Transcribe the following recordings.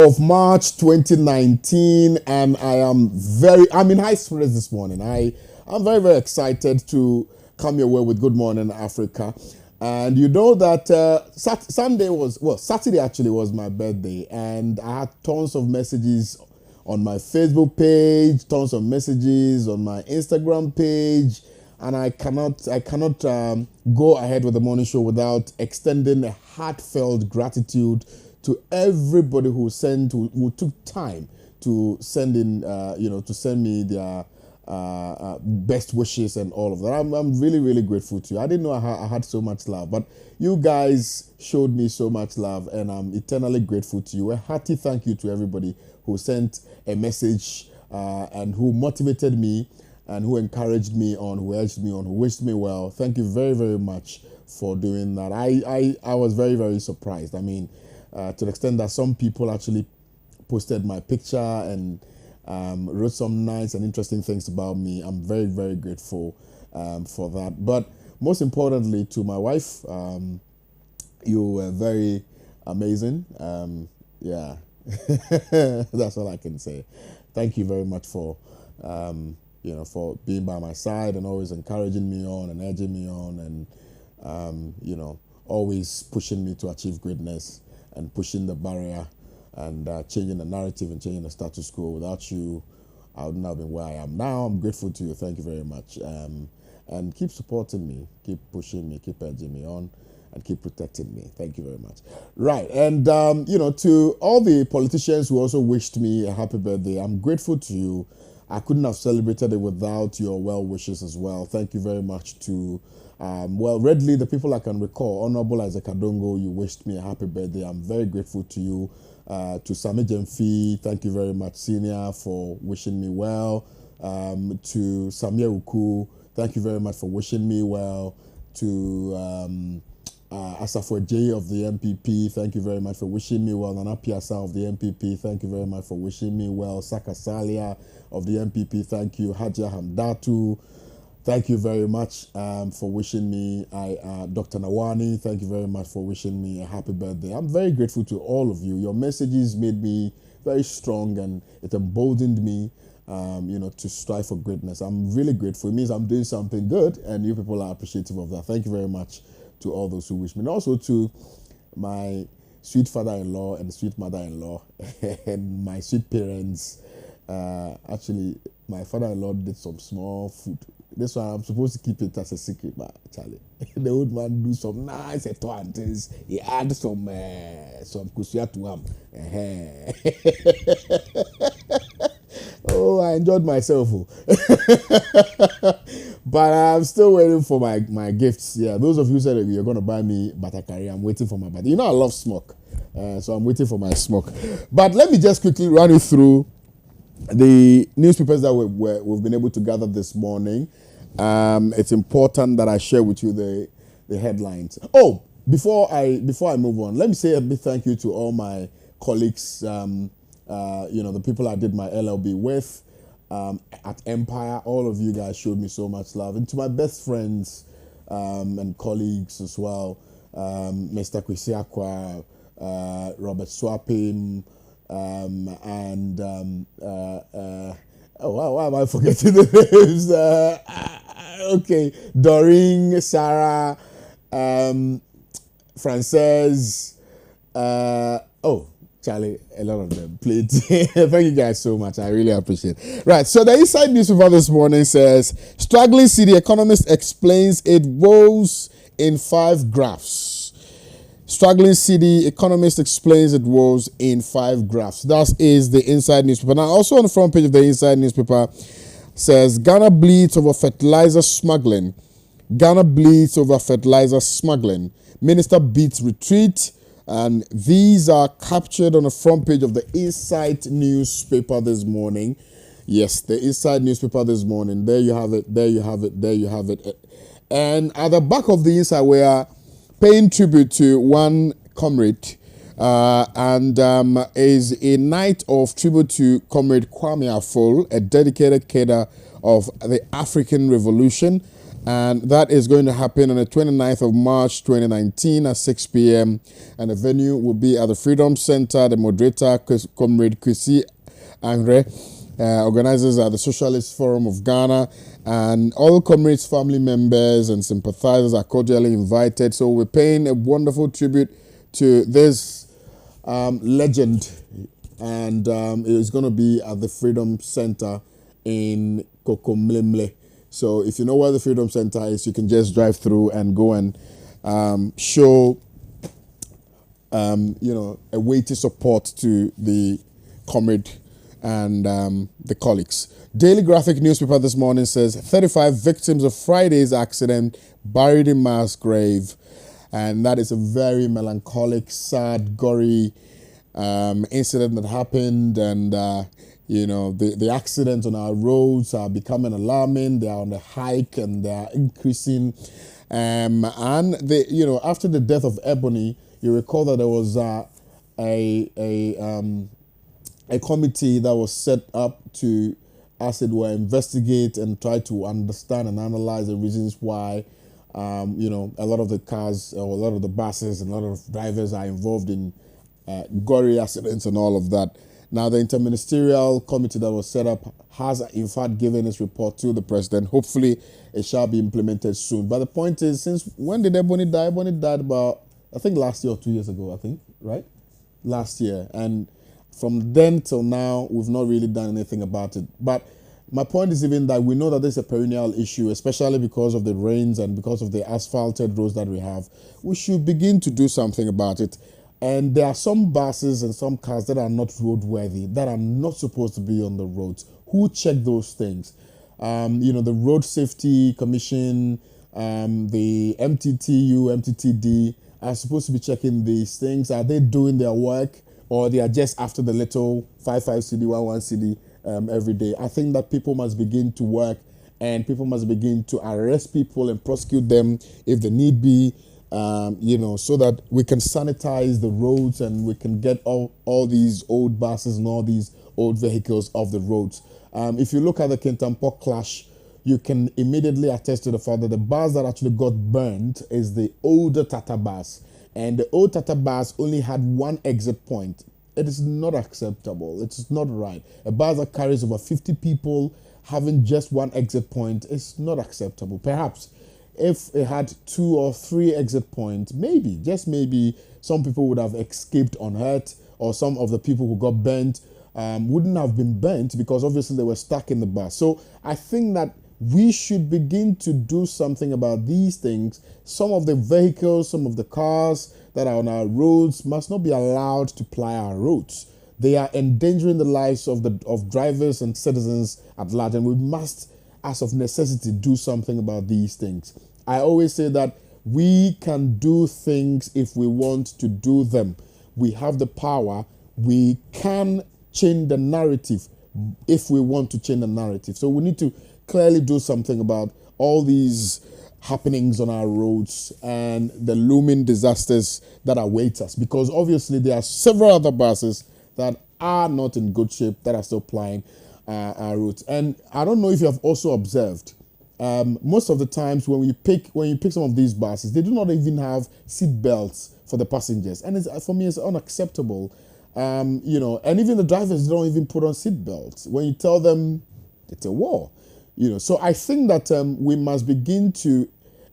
of March 2019, and I'm in high spirits this morning. I'm very, very excited to come your way with Good Morning Africa. And you know that Saturday actually was my birthday, and I had tons of messages on my Facebook page, tons of messages on my Instagram page, and I cannot go ahead with the morning show without extending a heartfelt gratitude to everybody who took time to send in, to send me their best wishes and all of that. I'm really, really grateful to you. I didn't know I had so much love, but you guys showed me so much love, and I'm eternally grateful to you. A hearty thank you to everybody who sent a message and who motivated me and who encouraged me on, who urged me on, who wished me well. Thank you very, very much for doing that. I was very, very surprised. I mean, to the extent that some people actually posted my picture and wrote some nice and interesting things about me. I'm very, very grateful for that. But most importantly, to my wife, you were very amazing. Yeah, that's all I can say. Thank you very much for for being by my side and always encouraging me on and urging me on, and always pushing me to achieve greatness and pushing the barrier and changing the narrative and changing the status quo. Without you, I would not have been where I am now. I'm grateful to you. Thank you very much. And keep supporting me, keep pushing me, keep urging me on, and keep protecting me. Thank you very much. Right, and to all the politicians who also wished me a happy birthday, I'm grateful to you. I couldn't have celebrated it without your well wishes as well. Thank you very much to readily, the people I can recall, Honorable Isaac Adongo, you wished me a happy birthday. I'm very grateful to you. To Sami Jemfi, thank you very much, Senior, for wishing me well. To Samia Uku, thank you very much for wishing me well. To Asafo J of the MPP, thank you very much for wishing me well. Nana Piasa of the MPP, thank you very much for wishing me well. Saka Salia of the MPP, thank you. Haja Hamdatu, thank you very much for wishing me. Dr. Nawani, thank you very much for wishing me a happy birthday. I'm very grateful to all of you. Your messages made me very strong, and it emboldened me, to strive for greatness. I'm really grateful. It means I'm doing something good, and you people are appreciative of that. Thank you very much to all those who wish me. And also to my sweet father-in-law and sweet mother-in-law and my sweet parents. Actually, my father-in-law did some small food. This one I'm supposed to keep it as a secret, but Charlie, the old man do some nice things. He add some kusuya to him. Oh, I enjoyed myself. But I'm still waiting for my gifts. Yeah, those of you who said you're going to buy me batakari, I'm waiting for my batakari. You know I love smoke, so I'm waiting for my smoke. But let me just quickly run you through the newspapers that we've been able to gather this morning. It's important that I share with you the headlines. Oh, before I move on, let me say a big thank you to all my colleagues, the people I did my LLB with at Empire. All of you guys showed me so much love. And to my best friends and colleagues as well, Mr. Kwesi Akwa, Robert Swapim, why am I forgetting the names? Okay, Doreen, Sarah, Frances, Charlie, a lot of them played. Thank you guys so much. I really appreciate it. Right, so the inside newspaper this morning says, struggling city economist explains it woes in 5 graphs. Struggling city economist explains it woes in 5 graphs. That is the inside newspaper. Now, also on the front page of the inside newspaper says, Ghana bleeds over fertilizer smuggling. Ghana bleeds over fertilizer smuggling. Minister beats retreat. And these are captured on the front page of the inside newspaper this morning. Yes, the inside newspaper this morning. There you have it. There you have it. There you have it. And at the back of the inside, we are paying tribute to one comrade, and is a night of tribute to Comrade Kwame Osu, a dedicated cadre of the African Revolution. And that is going to happen on the 29th of March 2019 at 6 p.m. And the venue will be at the Freedom Center. The moderator, Comrade Kwesi Angre, organizers are the Socialist Forum of Ghana, and all comrades, family members, and sympathizers are cordially invited. So we're paying a wonderful tribute to this legend, and it is going to be at the Freedom Center in Kokomlemle. So if you know where the Freedom Center is, you can just drive through and go and show, a weighty support to the comrade and the colleagues. Daily Graphic newspaper this morning says 35 victims of Friday's accident buried in mass grave. And that is a very melancholic, sad, gory incident that happened. And, the accidents on our roads are becoming alarming. They are on the hike and they are increasing. After the death of Ebony, you recall that there was a committee that was set up to, as it were, investigate and try to understand and analyze the reasons why, a lot of the cars or a lot of the buses and a lot of drivers are involved in gory accidents and all of that. Now, the interministerial committee that was set up has, in fact, given its report to the president. Hopefully, it shall be implemented soon. But the point is, since when did Ebony die? Ebony died about, I think, last year or 2 years ago, right? Last year. And from then till now, we've not really done anything about it. But my point is even that we know that this is a perennial issue, especially because of the rains and because of the asphalted roads that we have. We should begin to do something about it. And there are some buses and some cars that are not roadworthy, that are not supposed to be on the roads. Who check those things? The Road Safety Commission, the MTTD are supposed to be checking these things. Are they doing their work, or they are just after the little 55 CD, 11 CD every day? I think that people must begin to work, and people must begin to arrest people and prosecute them if they need be. So that we can sanitize the roads and we can get all these old buses and all these old vehicles off the roads. If you look at the Kintampo clash, you can immediately attest to the fact that the bus that actually got burned is the older Tata bus. And the old Tata bus only had one exit point. It is not acceptable. It's not right. A bus that carries over 50 people having just one exit point is not acceptable. Perhaps if it had 2 or 3 exit points, maybe, just maybe, some people would have escaped unhurt, or some of the people who got burnt wouldn't have been burnt because obviously they were stuck in the bus. So I think that we should begin to do something about these things. Some of the vehicles, some of the cars that are on our roads must not be allowed to ply our roads. They are endangering the lives of drivers and citizens at large, and we must, as of necessity, do something about these things. I always say that we can do things if we want to do them. We have the power. We can change the narrative if we want to change the narrative. So we need to clearly do something about all these happenings on our roads and the looming disasters that await us, because obviously there are several other buses that are not in good shape that are still plying our routes. And I don't know if you have also observed, most of the times when you pick some of these buses, they do not even have seat belts for the passengers, and for me it's unacceptable. And even the drivers don't even put on seat belts when you tell them it's a war. So I think that we must begin to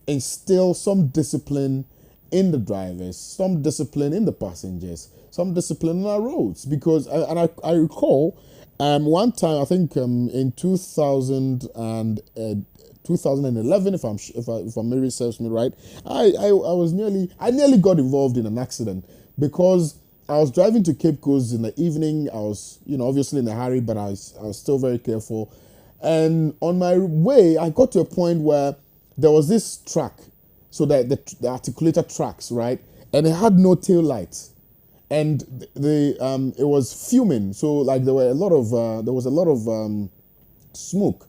instill some discipline in the drivers, some discipline in the passengers, some discipline on our roads, because I recall one time, I think in 2011, if my memory serves me right, I nearly got involved in an accident because I was driving to Cape Coast in the evening. I was, obviously in a hurry, but I was still very careful. And on my way, I got to a point where there was this truck, so that the articulator tracks, right, and it had no tail lights, and it was fuming. So like there was a lot of smoke,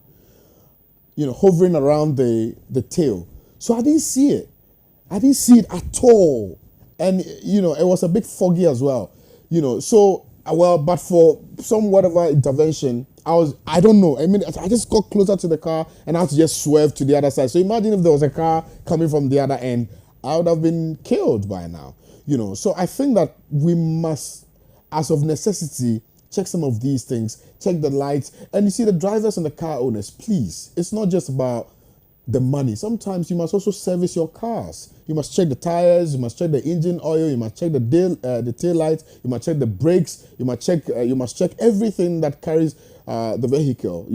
hovering around the tail. So I didn't see it. I didn't see it at all. And, it was a bit foggy as well. So Well, but for some whatever intervention, I don't know. I mean, I just got closer to the car and I had to just swerve to the other side. So imagine if there was a car coming from the other end, I would have been killed by now. So I think that we must, as of necessity, check some of these things, check the lights. And you see, the drivers and the car owners, please, it's not just about the money. Sometimes you must also service your cars. You must check the tires, you must check the engine oil, you must check the tail lights, you must check the brakes, you must check everything that carries the vehicle.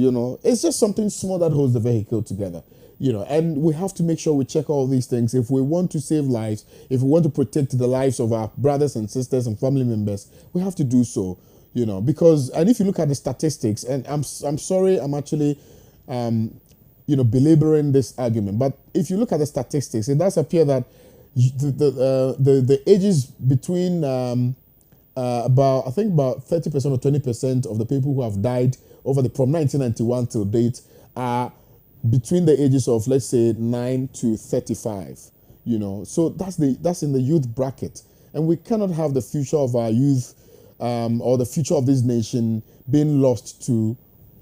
It's just something small that holds the vehicle together. And we have to make sure we check all these things if we want to save lives, if we want to protect the lives of our brothers and sisters and family members. We have to do so. Because, and if you look at the statistics, and I'm sorry, I'm actually belaboring this argument, but if you look at the statistics, it does appear that the ages between about 30% or 20% of the people who have died from 1991 till date are between the ages of, let's say, 9 to 35. So that's in the youth bracket, and we cannot have the future of our youth or the future of this nation being lost to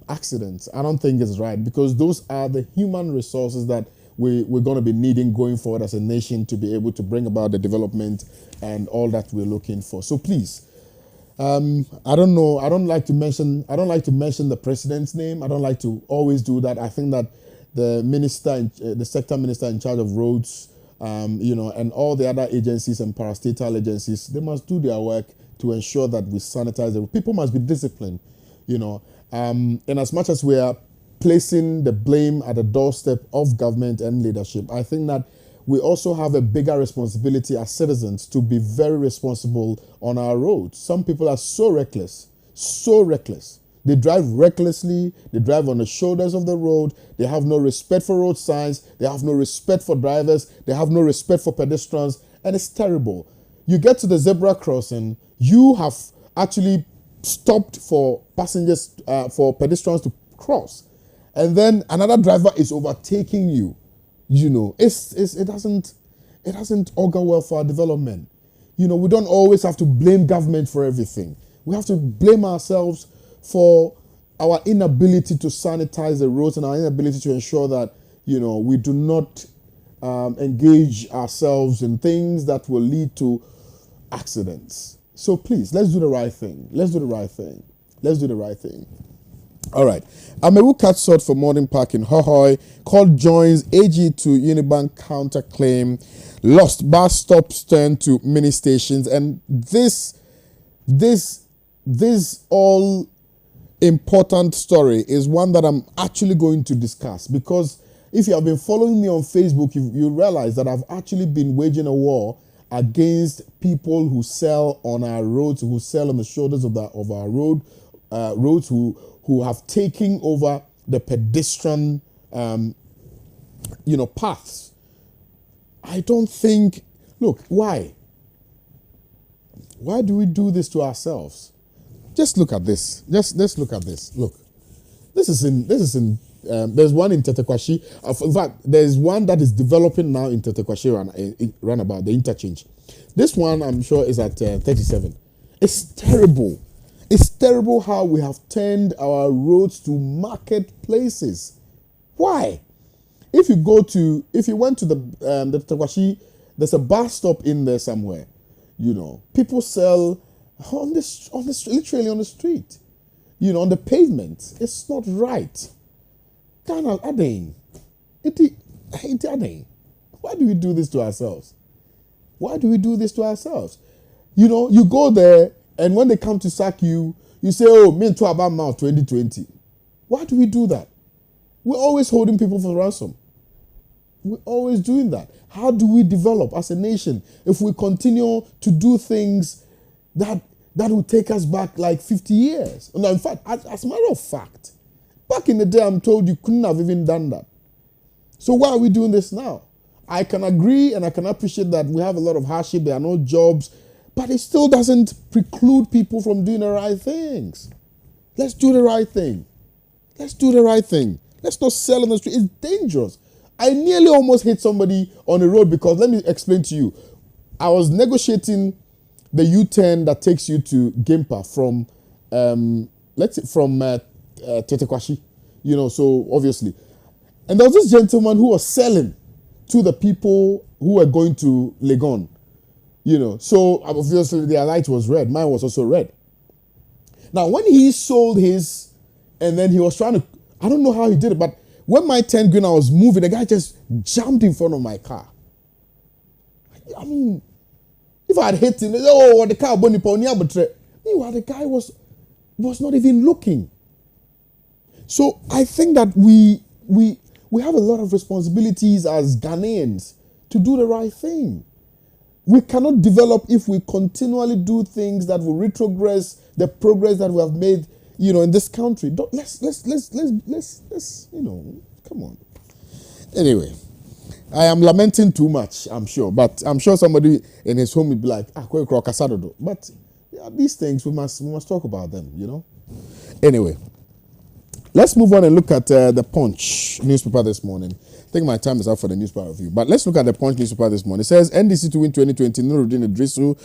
accidents. I don't think it's right, because those are the human resources that we're going to be needing going forward as a nation to be able to bring about the development and all that we're looking for. So please, I don't know. I don't like to mention the president's name. I don't like to always do that. I think that the sector minister in charge of roads, and all the other agencies and parastatal agencies, they must do their work to ensure that we sanitize it. People must be disciplined, and as much as we are placing the blame at the doorstep of government and leadership, I think that we also have a bigger responsibility as citizens to be very responsible on our roads. Some people are so reckless. They drive recklessly. They drive on the shoulders of the road. They have no respect for road signs. They have no respect for drivers. They have no respect for pedestrians. And it's terrible. You get to the zebra crossing, you have actually stopped for passengers, for pedestrians to cross. And then another driver is overtaking you. It doesn't augur well for our development. We don't always have to blame government for everything. We have to blame ourselves for our inability to sanitize the roads and our inability to ensure that, we do not engage ourselves in things that will lead to accidents. So please, let's do the right thing. All right. Amewu Katsot for Morning Park in Hohoi. Court joins AG to Unibank counterclaim. Lost bus stops turn to mini stations. And this all important story is one that I'm actually going to discuss, because if you have been following me on Facebook, you realize that I've actually been waging a war against people who sell on our roads, who sell on the shoulders of our roads, who have taken over the pedestrian, paths. I don't think. Look, why? Why do we do this to ourselves? Just look at this. Just look at this. Look, this is in. There's one in Tetekwashi. In fact, there's one that is developing now in Tetekwashi roundabout, the interchange. This one, I'm sure, is at 37. It's terrible. It's terrible how we have turned our roads to marketplaces. Why? If you went to the Tetekwashi, there's a bus stop in there somewhere. People sell on the literally on the street. On the pavement. It's not right. Why do we do this to ourselves? You go there, and when they come to sack you, you say, "Oh, me to about mouth 2020." Why do we do that? We're always holding people for ransom. We're always doing that. How do we develop as a nation if we continue to do things that will take us back like 50 years? No, in fact, as a matter of fact, back in the day, I'm told you couldn't have even done that. So why are we doing this now? I can agree and I can appreciate that we have a lot of hardship, there are no jobs, but it still doesn't preclude people from doing the right things. Let's do the right thing. Let's not sell on the street. It's dangerous. I nearly almost hit somebody on the road because, let me explain to you, I was negotiating the U-turn that takes you to Gimpa from, let's say from Tetekwashi, so obviously. And there was this gentleman who was selling to the people who were going to Legon, So obviously their light was red. Mine was also red. Now, when he sold his, and then he was trying to, I don't know how he did it, but when my turn green, I was moving, the guy just jumped in front of my car. I mean, if I had hit him, the car, meanwhile, the guy was not even looking. So I think that we have a lot of responsibilities as Ghanaians to do the right thing. We cannot develop if we continually do things that will retrogress the progress that we have made, in this country. Let's come on. Anyway, I am lamenting too much, I'm sure, but I'm sure somebody in his home would be like, but these things we must talk about them, Anyway, let's move on and look at the Punch newspaper this morning. I think my time is up for the newspaper review, but let's look at the Punch newspaper this morning. It says NDC to win 2020. Nuruddin Idrisu,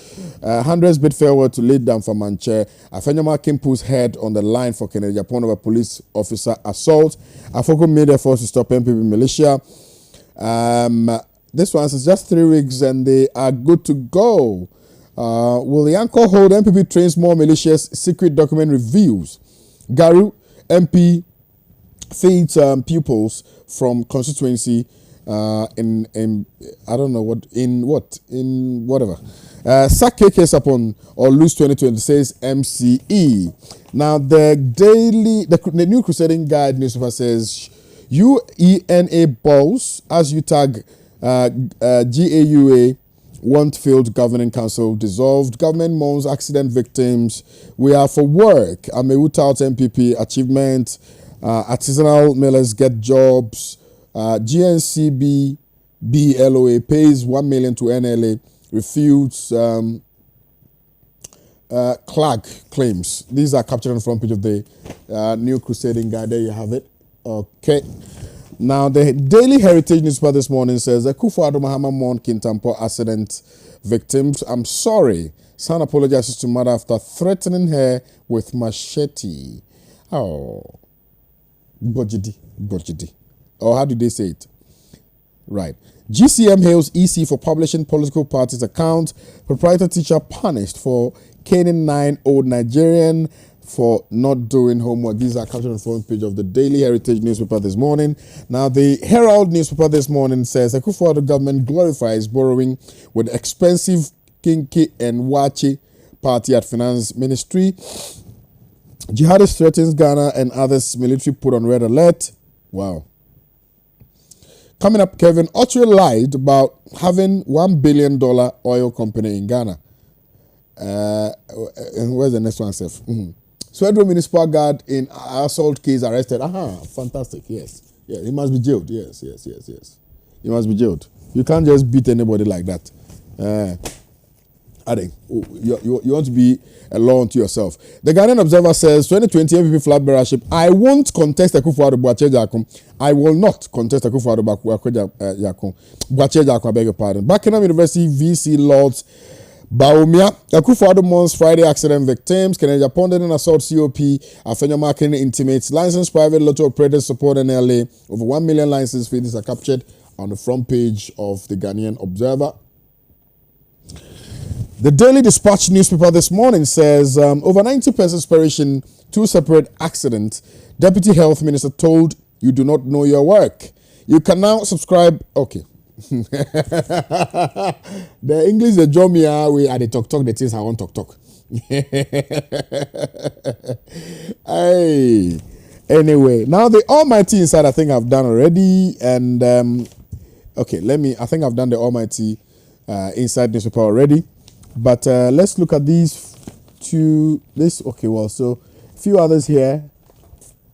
hundreds bid farewell to lead down for Manche. Afenyama Kimpu's head on the line for Kennedy Japan over police officer assault. Afoko made efforts to stop MPP militia. This one says just 3 weeks and they are good to go. Will the anchor hold MPP trains more militias? Secret document reveals. Garu MP feeds pupils from constituency in I don't know in whatever. Sack case upon or lose 2020 says MCE. Now the New Crusading Guide newspaper says UENA balls as you tag GAUA want failed governing council dissolved. Government mourns accident victims. We are for work. Amewu touts MPP achievement. Artisanal millers get jobs. GNCB BLOA pays 1 million to NLA. Refutes Clark claims. These are captured on the front page of the New Crusading Guide. There you have it. Okay. Now, the Daily Heritage newspaper this morning says, Akufo-Addo Mahama mourned Kintampo accident victims. I'm sorry. Son apologizes to mother after threatening her with machete. Oh. Bojidi. Or how do they say it? Right. GCM hails EC for publishing political parties' account. Proprietor teacher punished for caning 9-old Nigerian for not doing homework. These are captured on the front page of the Daily Heritage newspaper this morning. Now, the Herald newspaper this morning says, Akufo-Addo government glorifies borrowing with expensive Kinki and Wachi party at Finance Ministry. Jihadist threatens Ghana and others. Military put on red alert. Wow. Coming up, Kevin Ocho lied about having $1 billion oil company in Ghana. And where's the next one, Seth? Swedro municipal guard in assault case arrested. Fantastic. Yes. Yeah, he must be jailed. Yes. He must be jailed. You can't just beat anybody like that. I think you want to be a law unto yourself. The Ghanaian Observer says 2020 MVP flag bearership. I won't contest Akufo-Addo Boache Jakom. I will not contest Akufo-Addo Boache Jakom. I beg your pardon. Buckingham University VC Lords Baumia. Akufo-Addo mourns Friday accident victims. Kennedy Japan and assault COP. Afenyo marketing intimates. Licensed private lotto operators support NLA. Over 1 million license fees are captured on the front page of the Ghanaian Observer. The Daily Dispatch newspaper this morning says over 90 persons perish in 2 separate accidents. Deputy Health Minister told you do not know your work. You can now subscribe. Okay. The English, the Jomia, we are the talk the things I want talk. Hey. Anyway, now the Almighty inside I think I've done already. And okay, I think I've done the Almighty inside newspaper already. But let's look at these two. Okay, well, so a few others here.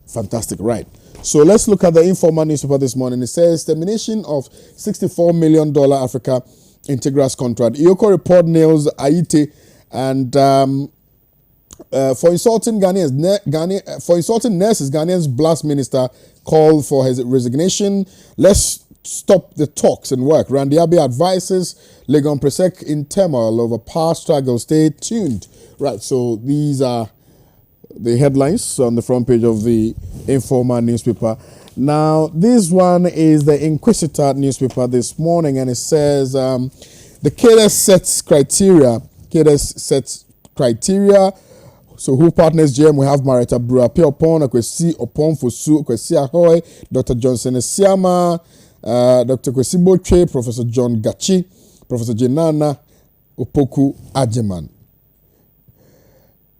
Fantastic, right. So let's look at the Informal newspaper this morning. It says termination of $64 million Africa Integras contract. Iyoko report nails Aite and for insulting Ghanaians, for insulting nurses, Ghanaians blast minister called for his resignation. Let's stop the talks and work. Randy Abbey advises Legon Presec in turmoil over power struggle. Stay tuned. Right, so these are the headlines on the front page of the Informer newspaper. Now, this one is the Inquisitor newspaper this morning, and it says the cadres sets criteria. So who partners GM? We have Marita Brua, Pia Opon, Akwesi Opon Fosu, Akwesi Ahoy, Dr. Johnson Esiama, Dr. Kwesi Boche, Professor John Gachi, Professor Jenana Opoku Ajeman.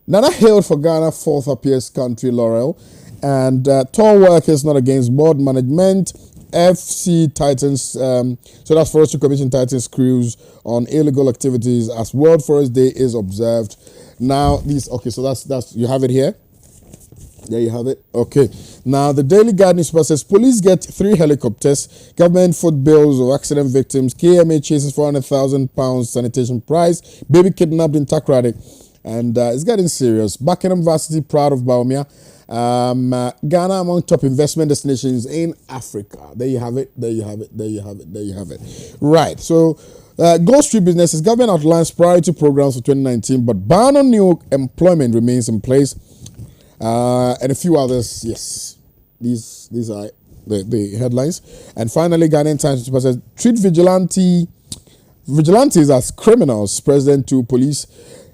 Nana hailed for Ghana fourth appears country laurel, and tall workers not against board management. FC Titans, so that's Forestry Commission Titans crews on illegal activities as World Forest Day is observed. Now these, okay, so that's you have it here. There you have it. Okay. Now the Daily Guide newspaper says police get 3 helicopters, government foot bills of accident victims, KMA chases £400,000 sanitation prize, baby kidnapped in Takrady, and it's getting serious. Buckingham Varsity proud of Baumia. Ghana among top investment destinations in Africa. There you have it. Right. So, Gold Street businesses, government outlines priority programs for 2019, but ban on new employment remains in place. And a few others. Yes, these are the headlines. And finally, Ghanaian Times says treat vigilantes as criminals. President to police.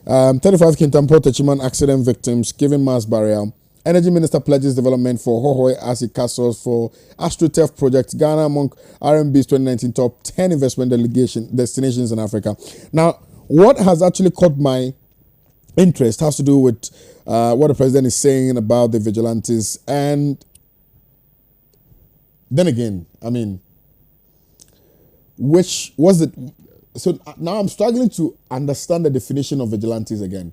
35 Kintampo Techiman accident victims given mass burial. Energy Minister pledges development for Hohoi Asi Castles for AstroTurf project. Ghana among RMB's 2019 top 10 investment destinations in Africa. Now, what has actually caught my interest has to do with what the president is saying about the vigilantes. And then again, I mean, which was it? So now I'm struggling to understand the definition of vigilantes again.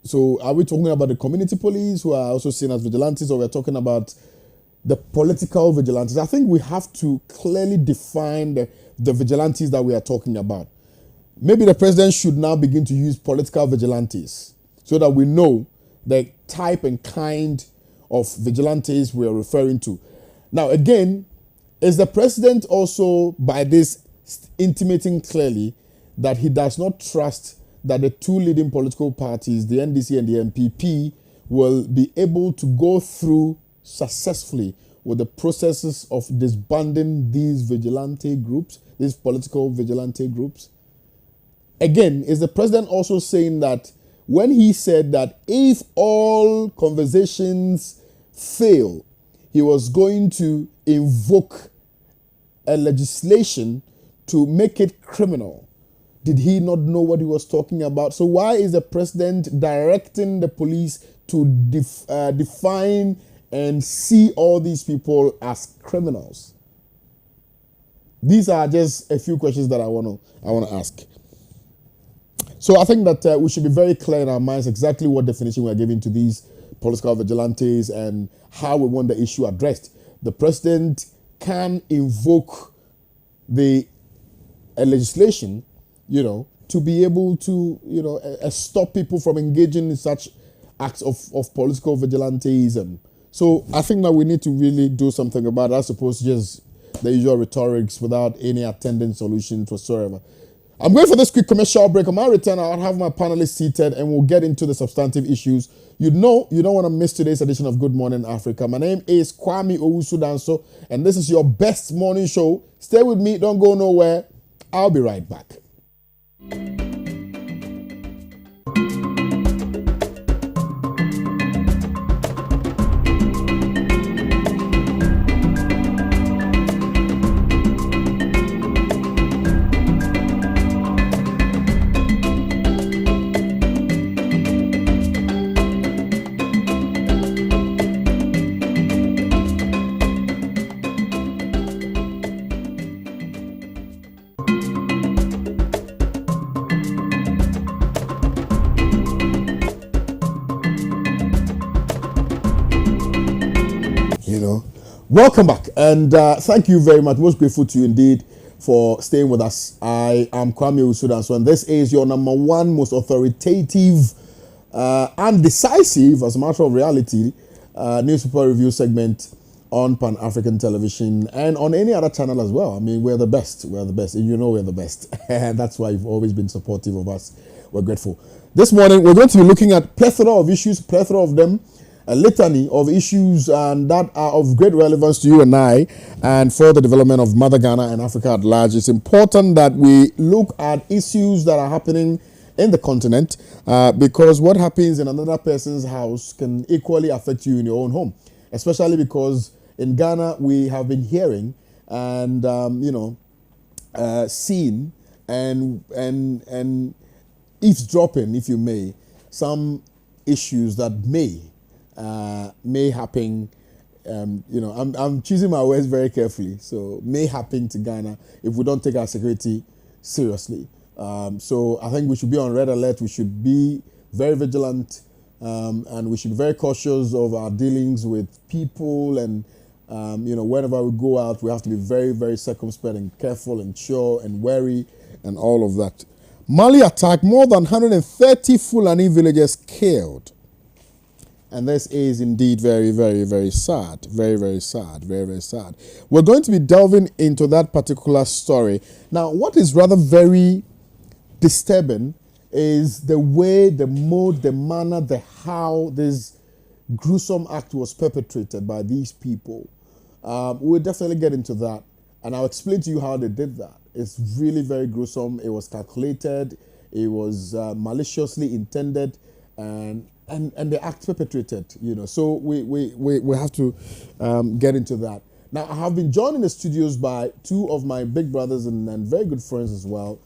So are we talking about the community police who are also seen as vigilantes, or we're talking about the political vigilantes? I think we have to clearly define the vigilantes that we are talking about. Maybe the president should now begin to use political vigilantes so that we know the type and kind of vigilantes we are referring to. Now, again, is the president also by this intimating clearly that he does not trust that the two leading political parties, the NDC and the MPP, will be able to go through successfully with the processes of disbanding these vigilante groups, these political vigilante groups? Again, is the president also saying that when he said that if all conversations fail, he was going to invoke a legislation to make it criminal? Did he not know what he was talking about? So why is the president directing the police to define and see all these people as criminals? These are just a few questions that I want to ask. So I think that we should be very clear in our minds exactly what definition we're giving to these political vigilantes and how we want the issue addressed. The president can invoke a legislation, to be able to, stop people from engaging in such acts of political vigilantism. So I think that we need to really do something about it, as opposed to just the usual rhetorics without any attendant solutions whatsoever. I'm going for this quick commercial break. On my return, I'll have my panelists seated and we'll get into the substantive issues. You don't want to miss today's edition of Good Morning Africa. My name is Kwame Osu Danso, and this is your best morning show. Stay with me. Don't go nowhere. I'll be right back. Welcome back, and thank you very much. Most grateful to you indeed for staying with us. I am Kwame Osu Danso, and this is your number one most authoritative and decisive, as a matter of reality, newspaper review segment on Pan-African Television and on any other channel as well. I mean, we're the best. We're the best. And you know we're the best. And that's why you've always been supportive of us. We're grateful. This morning, we're going to be looking at plethora of issues, plethora of them, a litany of issues and that are of great relevance to you and I and for the development of Mother Ghana and Africa at large. It's important that we look at issues that are happening in the continent because what happens in another person's house can equally affect you in your own home, especially because in Ghana we have been hearing and seeing and eavesdropping, if you may, some issues that may happen. I'm choosing my words very carefully. So may happen to Ghana if we don't take our security seriously. So I think we should be on red alert. We should be very vigilant, and we should be very cautious of our dealings with people. And whenever we go out, we have to be very, very circumspect and careful and sure and wary and all of that. Mali attack, more than 130 Fulani villagers killed. And this is indeed very, very, very sad. Very, very sad. Very, very sad. We're going to be delving into that particular story. Now, what is rather very disturbing is the way, the mode, the manner, the how this gruesome act was perpetrated by these people. We'll definitely get into that. And I'll explain to you how they did that. It's really very gruesome. It was calculated. It was maliciously intended, and the act perpetrated. So we have to get into that. Now, I have been joined in the studios by two of my big brothers and very good friends as well.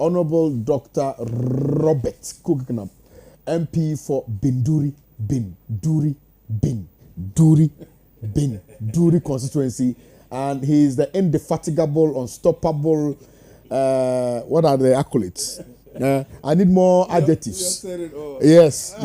Honorable Dr. Robert Kugnap, MP for Binduri constituency. And he's the indefatigable, unstoppable, what are the accolades? I need more adjectives. You said it all. Yes.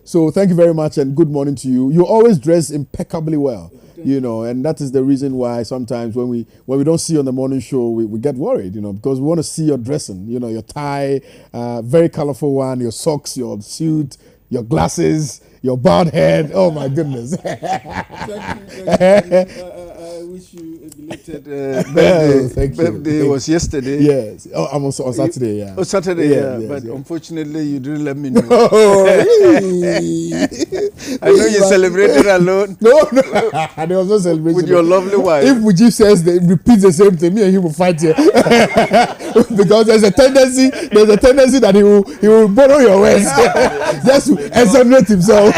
So thank you very much and good morning to you. You always dress impeccably well, and that is the reason why sometimes when we don't see you on the morning show, we get worried, because we want to see your dressing, your tie, very colorful one, your socks, your suit, your glasses, your bald head. Oh my goodness. Thank you. I wish you a belated birthday. Thank you. Birthday was yesterday. Yes. Oh, I'm on Saturday, yeah. Oh, Saturday, yeah. But unfortunately, you didn't let me know. I know you celebrated alone. No. There was no celebration. With your lovely wife. If Mujib says they repeat the same thing, me and him will fight here. Because there's a tendency that he will borrow your words just to exonerate himself.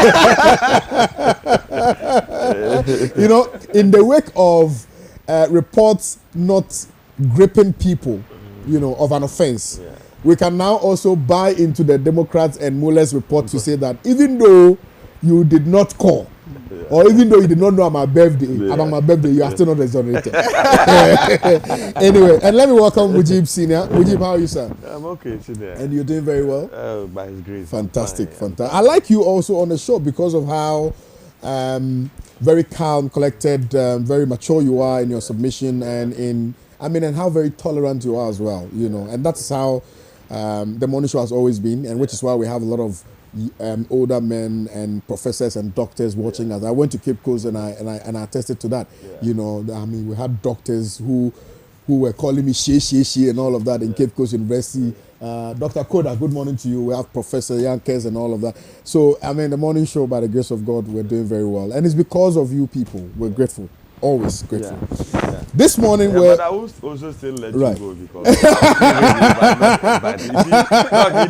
In the wake of reports not gripping people, of an offense, we can now also buy into the Democrats and Muller's report to say that even though you did not call, or even though you did not know about my birthday, you are still not exonerated. Anyway, and let me welcome Mujib Senior. Mujib, how are you, sir? I'm okay today. And you're doing very well? By his grace. Fantastic. I like you also on the show because of how very calm, collected, very mature you are in your submission and how very tolerant you are as well, and that's how the morning show has always been, and which is why we have a lot of older men and professors and doctors watching us. I went to Cape Coast and I attested to that. We had doctors who were calling me she and all of that in Cape Coast University. Dr. Koda, good morning to you. We have Professor Yankes and all of that. So, the morning show, by the grace of God, we're doing very well. And it's because of you people. We're grateful. Always grateful. Yeah. This morning, but I will also still let you go because he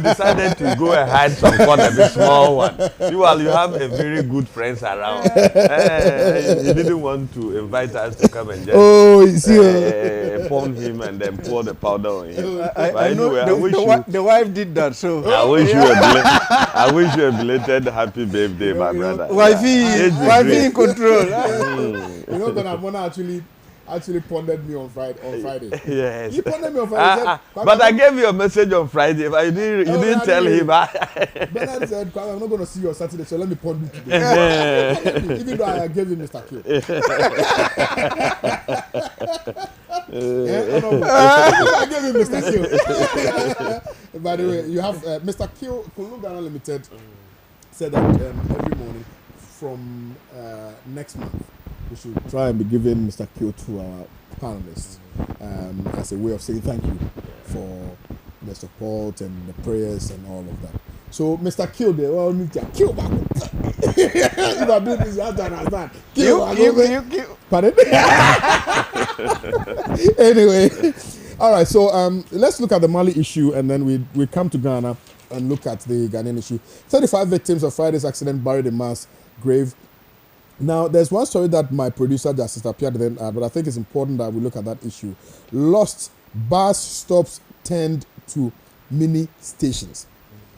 decided to go and hide some corner, a small one. You have a very good friends around. He didn't want to invite us to come and just pound him and then pour the powder on him. I know the wife did that, so I wish you a belated happy birthday, my brother. Wifey in control. But Amona actually pondered me on Friday. Yes. You pondered me on Friday. But I gave you a message on Friday, but you didn't tell him. Bernard said, I'm not going to see you on Saturday, so let me ponder you today. Even though I gave him Mr. Q. I gave him Mr. Q. By the way, you have Mr. Q, Kulu Ghana Limited, said that every morning, from next month, we should try and be giving Mr. Q to our panelists as a way of saying thank you for the support and the prayers and all of that. So, Mr. Q, they all need to kill back. If I do this, you have to understand. Kill. Pardon? Anyway, all right. So, let's look at the Mali issue, and then we come to Ghana and look at the Ghanaian issue. 35 victims of Friday's accident buried in mass grave. Now, there's one story that my producer just appeared then, but I think it's important that we look at that issue. Lost bus stops turned to mini stations.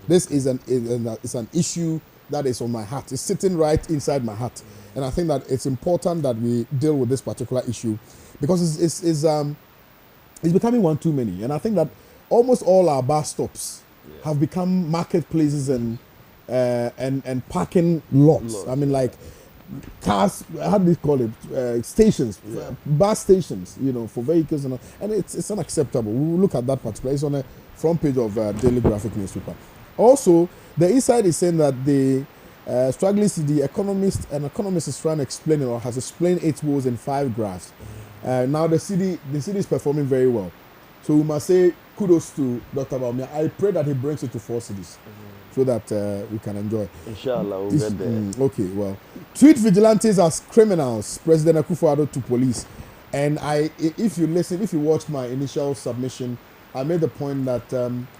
This is an issue that is on my heart. It's sitting right inside my heart, and I think that it's important that we deal with this particular issue because it's becoming one too many. And I think that almost all our bus stops have become marketplaces and parking lots. I mean, like cars. How do you call it? Stations, bus stations. For vehicles and it's unacceptable. We will look at that particular. It's on the front page of Daily Graphic newspaper. Also, the inside is saying that the struggling city economist is trying to explain it or has explained its woes in 5 graphs. Now the city is performing very well. So we must say kudos to Dr. Baumia. I pray that he brings it to 4 cities so that we can enjoy. Inshallah, we'll get there. Okay, well. Treat vigilantes as criminals, President Akufo-Addo to police. And if you watch my initial submission, I made the point that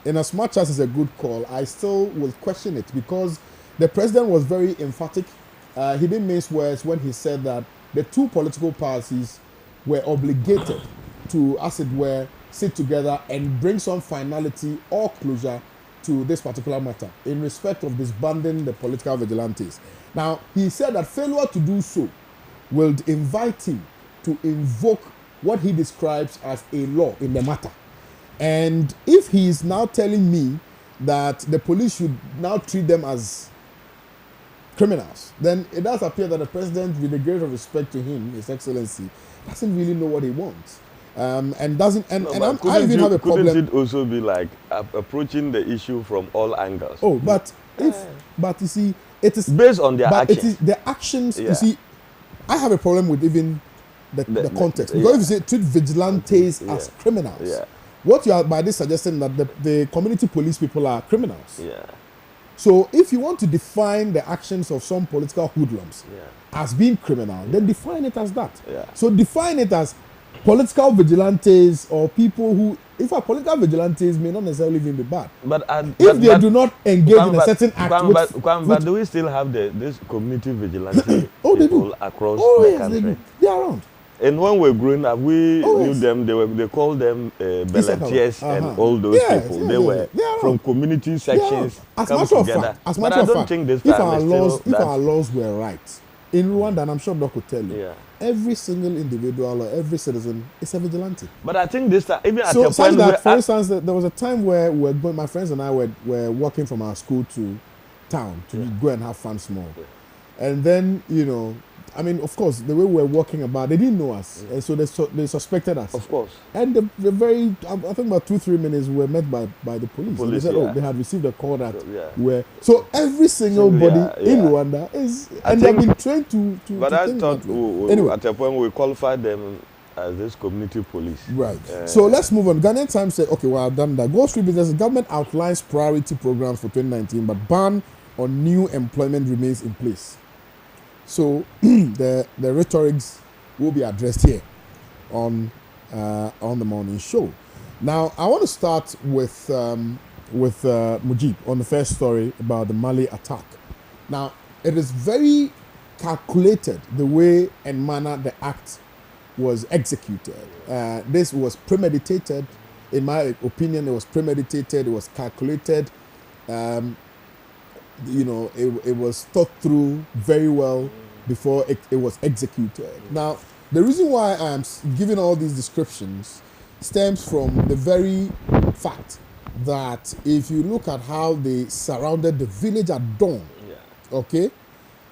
in as much as it's a good call, I still will question it because the president was very emphatic. He didn't mince words when he said that the 2 political parties were obligated to, as it were, sit together and bring some finality or closure to this particular matter in respect of disbanding the political vigilantes. Now, he said that failure to do so will invite him to invoke what he describes as a law in the matter. And if he is now telling me that the police should now treat them as criminals, then it does appear that the president, with the greatest respect to him, His Excellency, doesn't really know what he wants. And doesn't and, no, and I even have a problem. Couldn't it also be like approaching the issue from all angles? Oh, but you see, it is based on their actions. It is the actions. You see, I have a problem with even the context because if you say treat vigilantes as criminals, what you are by this suggesting that the community police people are criminals. So if you want to define the actions of some political hoodlums as being criminal, then define it as that. So define it as political vigilantes or people who, in fact, political vigilantes may not necessarily even be bad. But if they do not engage in a certain act, but do we still have this community vigilante people across the country? They are around. And when we were growing up, we knew them. They called them volunteers and all those people. They were from community sections come together. As a matter of fact, if our laws were right in Rwanda, and I'm sure Doc could tell you, every single individual or every citizen is a vigilante. But I think this time, even at the point that, for instance, there was a time where my friends and I were walking from our school to town to go and have fun small, and then I mean, of course, the way we were walking about, they didn't know us, and so they suspected us. Of course. And I think about 2-3 minutes, we were met by the police. And they said, they had received a call that so every single body in Rwanda is, and they've been trained to. But I thought at a point we qualified them as this community police. Right. So let's move on. Ghanaian Times said, okay, well, I've done that. Wall Street Business, the government outlines priority programs for 2019, but ban on new employment remains in place. So the rhetorics will be addressed here on the morning show. Now I want to start with Mujib on the first story about the Mali attack. Now it is very calculated the way and manner the act was executed. This was premeditated, in my opinion. It was premeditated. It was calculated. It was thought through very well before it was executed. Now, the reason why I'm giving all these descriptions stems from the very fact that if you look at how they surrounded the village at dawn,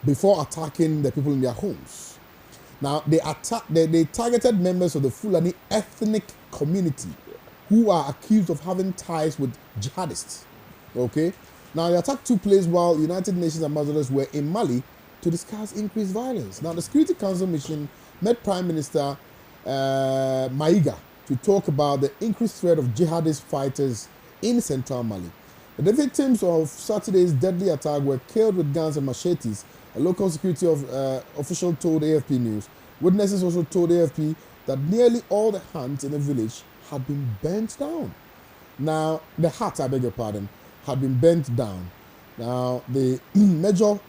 before attacking the people in their homes. Now, they targeted members of the Fulani ethnic community who are accused of having ties with jihadists. Now, the attack took place while United Nations ambassadors were in Mali to discuss increased violence. Now, the Security Council mission met Prime Minister Maiga to talk about the increased threat of jihadist fighters in central Mali. The victims of Saturday's deadly attack were killed with guns and machetes, a local security official told AFP News. Witnesses also told AFP that nearly all the huts in the village had been burnt down. Now, the huts, I beg your pardon, had been burnt down. Now, the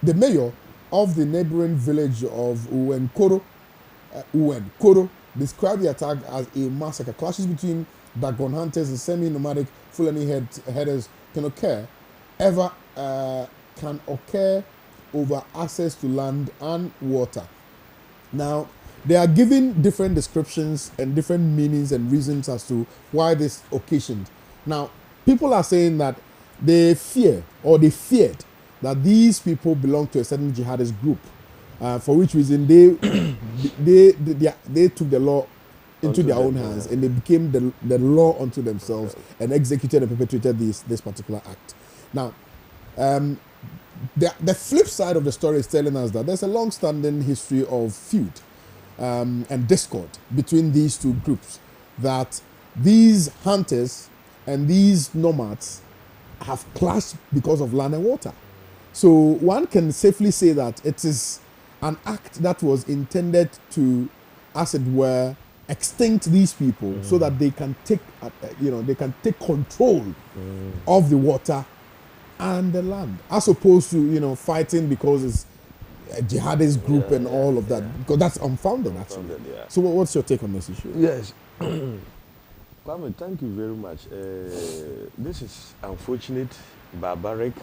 mayor of the neighboring village of Uwenkoro described the attack as a massacre. Clashes between Dagon hunters and semi-nomadic Fulani headers can occur over access to land and water. Now, they are giving different descriptions and different meanings and reasons as to why this occasioned. Now, people are saying that they feared that these people belong to a certain jihadist group, for which reason they took the law into their own hands and they became the law unto themselves and executed and perpetrated this particular act. Now, the flip side of the story is telling us that there's a long-standing history of feud and discord between these two groups, that these hunters and these nomads have clashed because of land and water. So one can safely say that it is an act that was intended to, as it were, extinct these people so that they can take control of the water and the land, as opposed to fighting because it's a jihadist group and all of that, because that's unfounded actually. So what's your take on this issue? Yes. Kwame, thank you very much. This is unfortunate, barbaric,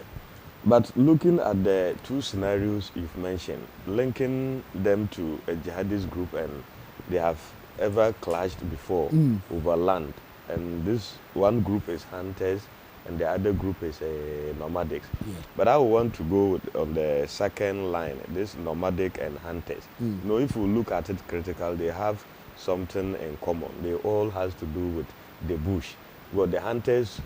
but looking at the two scenarios you've mentioned, linking them to a jihadist group, and they have ever clashed before over land, and this one group is hunters and the other group is nomadics. But I want to go on the second line, this nomadic and hunters. If you look at it critical, they have something in common. They all has to do with the bush. Well, the hunters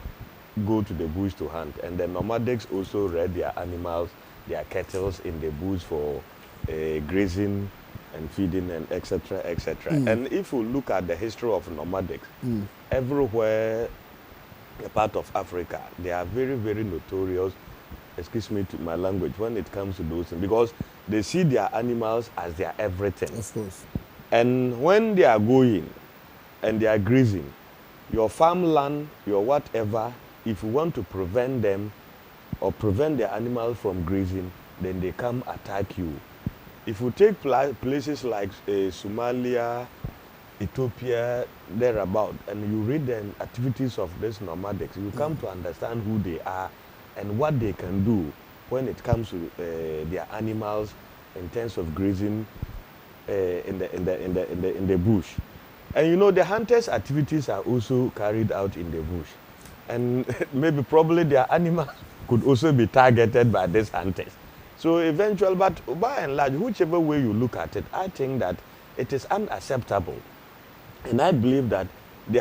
go to the bush to hunt, and the nomadics also rear their animals, their cattle in the bush for grazing and feeding and etc. etc. And if you look at the history of nomadics, everywhere a part of Africa, they are very, very notorious, excuse me to my language, when it comes to those things, because they see their animals as their everything. Of course. And when they are going and they are grazing, your farmland, your whatever, if you want to prevent them or prevent the animals from grazing, then they come attack you. If you take places like Somalia, Ethiopia, thereabout, and you read the activities of these nomadics, you come to understand who they are and what they can do when it comes to their animals in terms of grazing in the bush. And the hunters' activities are also carried out in the bush, and maybe probably their animals could also be targeted by these hunters. So eventually, but by and large, whichever way you look at it, I think that it is unacceptable. And I believe that the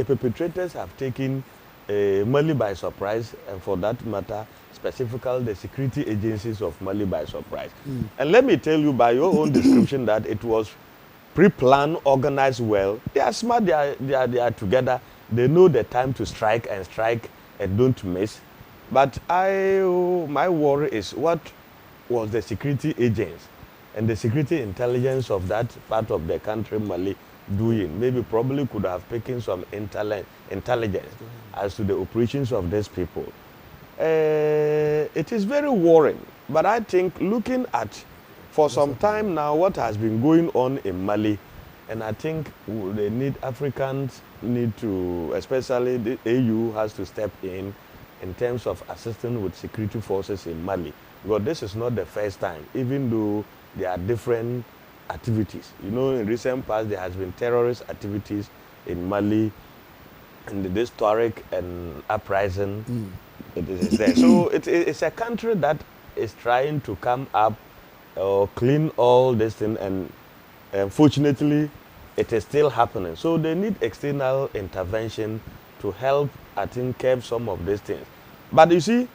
perpetrators have taken Mali by surprise, and for that matter, specifically the security agencies of Mali by surprise. And let me tell you by your own description that it was pre-planned, organized well. They are smart, they are together. They know the time to strike and don't miss. But my worry is what was the security agents and the security intelligence of that part of the country, Mali, doing. Maybe probably could have taken some intelligence as to the operations of these people. It is very worrying, but I think looking at for some time now what has been going on in Mali, and I think Africans need to, especially the AU has to step in terms of assisting with security forces in Mali, because this is not the first time, even though there are different activities. In recent past there has been terrorist activities in Mali, and this Tuareg and uprising. It is there. So it's a country that is trying to come up or clean all this thing, and unfortunately it is still happening. So they need external intervention to help, I think, curb some of these things. But you see,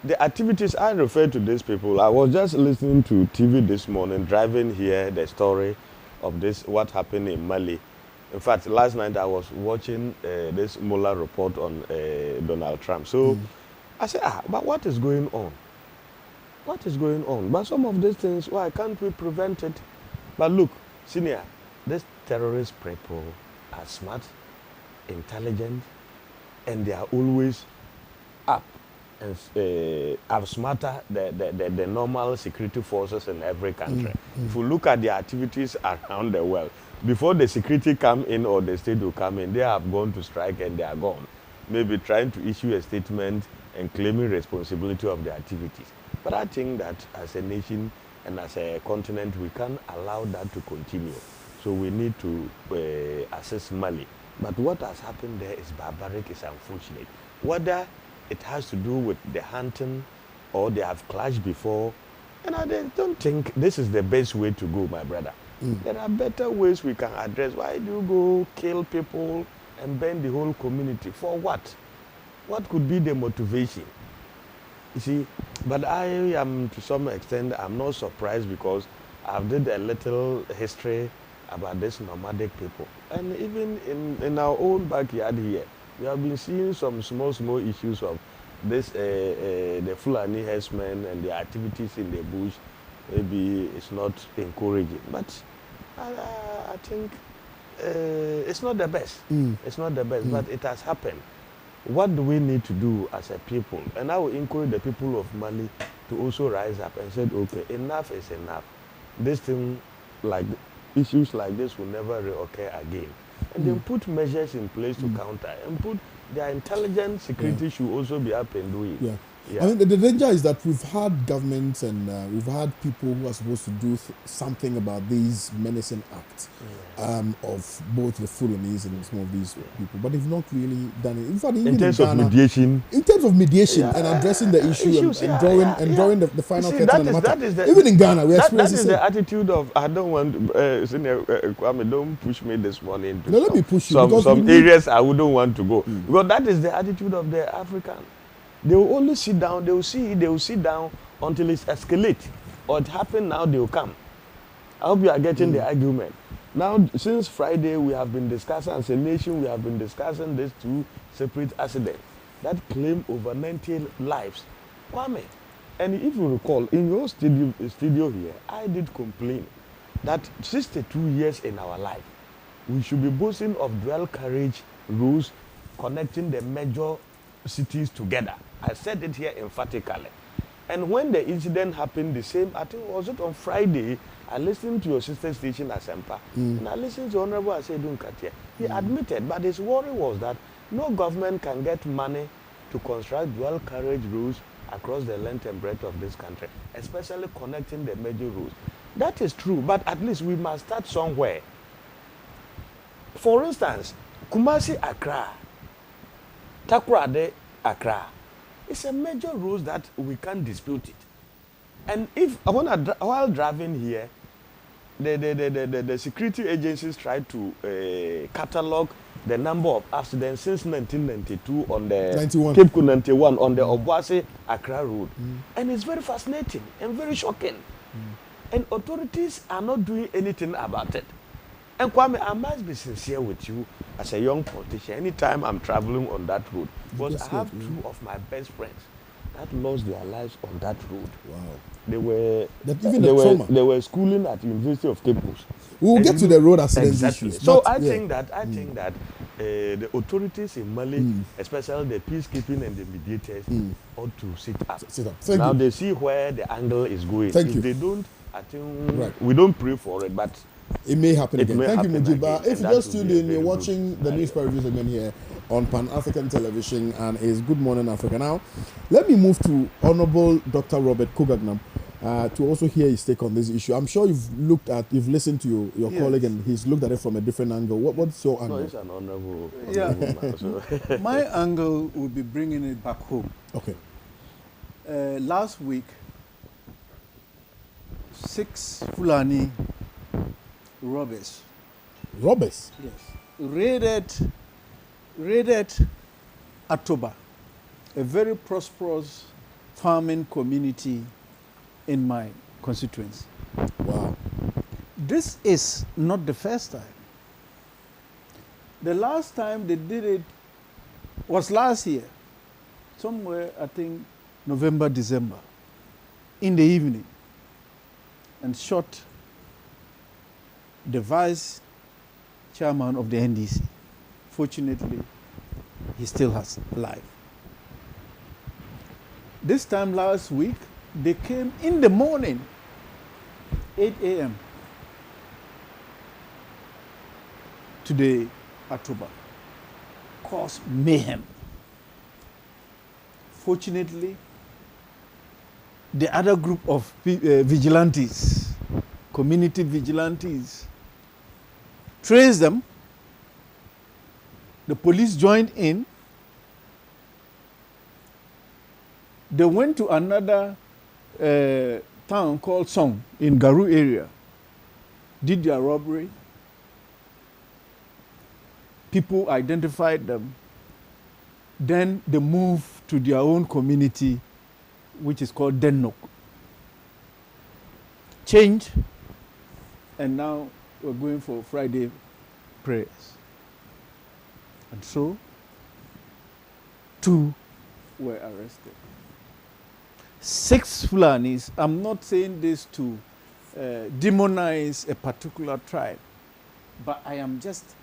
the activities I refer to these people, I was just listening to TV this morning, driving here, the story of this, what happened in Mali. In fact, last night I was watching this Mueller report on Donald Trump. So I said, but what is going on? What is going on? But some of these things, why can't we prevent it? But look, senior, these terrorist people are smart, intelligent, and they are always up and are smarter than the normal security forces in every country. If you look at the activities around the world, before the security come in or the state will come in, they have gone to strike and they are gone. Maybe trying to issue a statement and claiming responsibility of the activities. But I think that as a nation and as a continent, we can't allow that to continue. So we need to assist Mali. But what has happened there is barbaric, it's unfortunate. Whether it has to do with the hunting or they have clashed before, and I don't think this is the best way to go, my brother. There are better ways we can address. Why do you go kill people and burn the whole community? For what? What could be the motivation? You see, but I am, to some extent, I'm not surprised because I've did a little history about these nomadic people. And even in our own backyard here, we have been seeing some small issues of this, the Fulani herdsmen and the activities in the bush. Maybe it's not encouraging, but I think it's not the best. It's not the best, but it has happened. What do we need to do as a people? And I will encourage the people of Mali to also rise up and say, okay, enough is enough. This thing, like issues like this will never reoccur again. And then put measures in place to counter, and put their intelligence security should also be up and doing. I mean, the danger is that we've had governments and we've had people who are supposed to do something about these menacing acts of both the Fulanis and some of these people, but they've not really done it. In fact, even in terms Ghana, of mediation, and addressing the issue and drawing the final curtain on the matter. Even in Ghana, we experience that is the attitude of, I don't want Kwame, don't push me this morning to let me push you, some areas I wouldn't want to go, because that is the attitude of the African. They will only sit down, they will sit down until it escalates. Or it happened now, they will come. I hope you are getting the argument. Now, since Friday, we have been discussing, as a nation, we have been discussing these two separate accidents that claim over 90 lives. Kwame, and if you recall, in your studio here, I did complain that 62 years in our life, we should be boasting of dual carriage roads connecting the major cities together. I said it here emphatically. And when the incident happened, the same, I think, was it on Friday, I listened to your sister station Asempa, and I listened to Honorable Asedun Katia. He admitted, but his worry was that no government can get money to construct dual carriage roads across the length and breadth of this country, especially connecting the major roads. That is true, but at least we must start somewhere. For instance, Kumasi Accra, Takoradi Accra, it's a major road that we can't dispute it. And if while driving here, the security agencies tried to catalog the number of accidents since 1992 on the 91. Cape Coast 91 on the Obuasi Accra road. And it's very fascinating and very shocking. And authorities are not doing anything about it. And Kwame, I must be sincere with you as a young politician. Anytime I'm traveling on that road, because I have two of my best friends that lost their lives on that road. Wow. They were schooling at the University of Cape Coast. We will get to the road accident issues. So I think that the authorities in Mali, especially the peacekeeping and the mediators, ought to sit up. Now they see where the angle is going. If they don't, I think we don't pray for it, but it may happen again. Thank you, Mujiba. If you just tuned in, you're watching the news reviews again here on Pan-African Television, and it's Good Morning Africa. Now, let me move to Honorable Dr. Robert Kugagnam to also hear his take on this issue. I'm sure you've listened to your colleague, and he's looked at it from a different angle. What's your angle? No, it's an honorable man, so. My angle would be bringing it back home. Okay. Last week, 6 Fulani robbers. Robbers? Yes. Raided Atoba, a very prosperous farming community in my constituency. Wow. This is not the first time. The last time they did it was last year, somewhere, I think, November, December, in the evening, and shot the vice chairman of the NDC. Fortunately, he still has life. This time last week, they came in the morning, 8 a.m. to the Atuba, caused mayhem. Fortunately, the other group of vigilantes, community vigilantes, traced them. The police joined in. They went to another town called Song in Garu area, did their robbery. People identified them. Then they moved to their own community, which is called Denok. Changed, and now we're going for Friday prayers. And so, 2 were arrested. 6 Fulanis, I'm not saying this to demonize a particular tribe, but I am just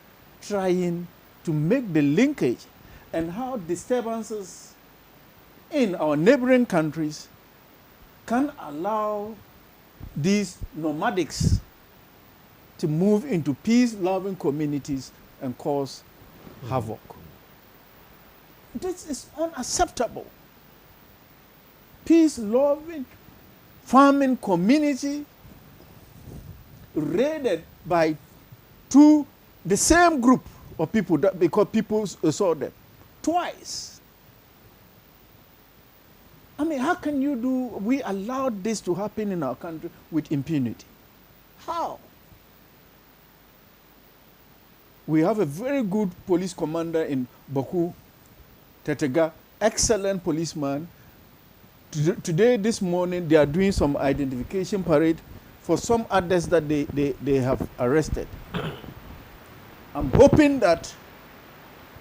trying to make the linkage and how disturbances in our neighboring countries can allow these nomadics to move into peace-loving communities and cause havoc. This is unacceptable. Peace-loving farming community raided by the same group of people because people saw them twice. I mean, how can we allowed this to happen in our country with impunity? How? We have a very good police commander in Boku, Tetega, excellent policeman. Today, this morning, they are doing some identification parade for some others that they have arrested. I'm hoping that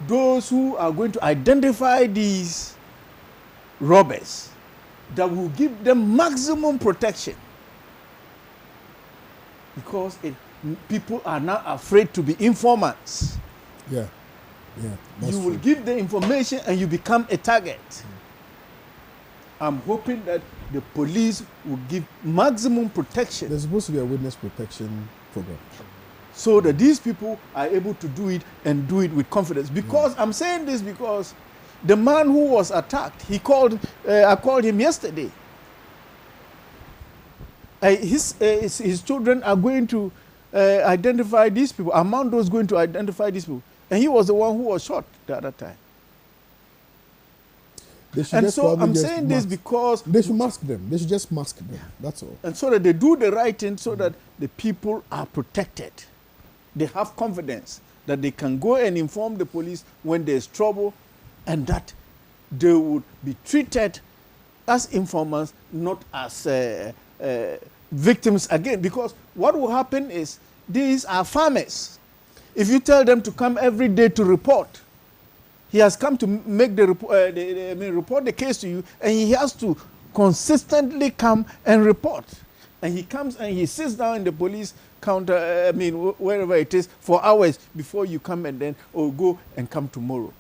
those who are going to identify these robbers, that will give them maximum protection, because people are now afraid to be informants. Yeah. You will give the information and you become a target. I'm hoping that the police will give maximum protection. There's supposed to be a witness protection program, so that these people are able to do it and do it with confidence. Because I'm saying this because the man who was attacked, I called him yesterday. His children are going to identify these people. Among those going to identify these people. And he was the one who was shot the other time. And so I'm saying this because they should mask them. They should just mask them. That's all. And so that they do the right thing, so that the people are protected. They have confidence that they can go and inform the police when there's trouble, and that they would be treated as informants, not as victims again. Because what will happen is, these are farmers. If you tell them to come every day to report, he has come to make report the case to you, and he has to consistently come and report. And he comes and he sits down in the police counter, wherever it is, for hours before you come and then, go and come tomorrow.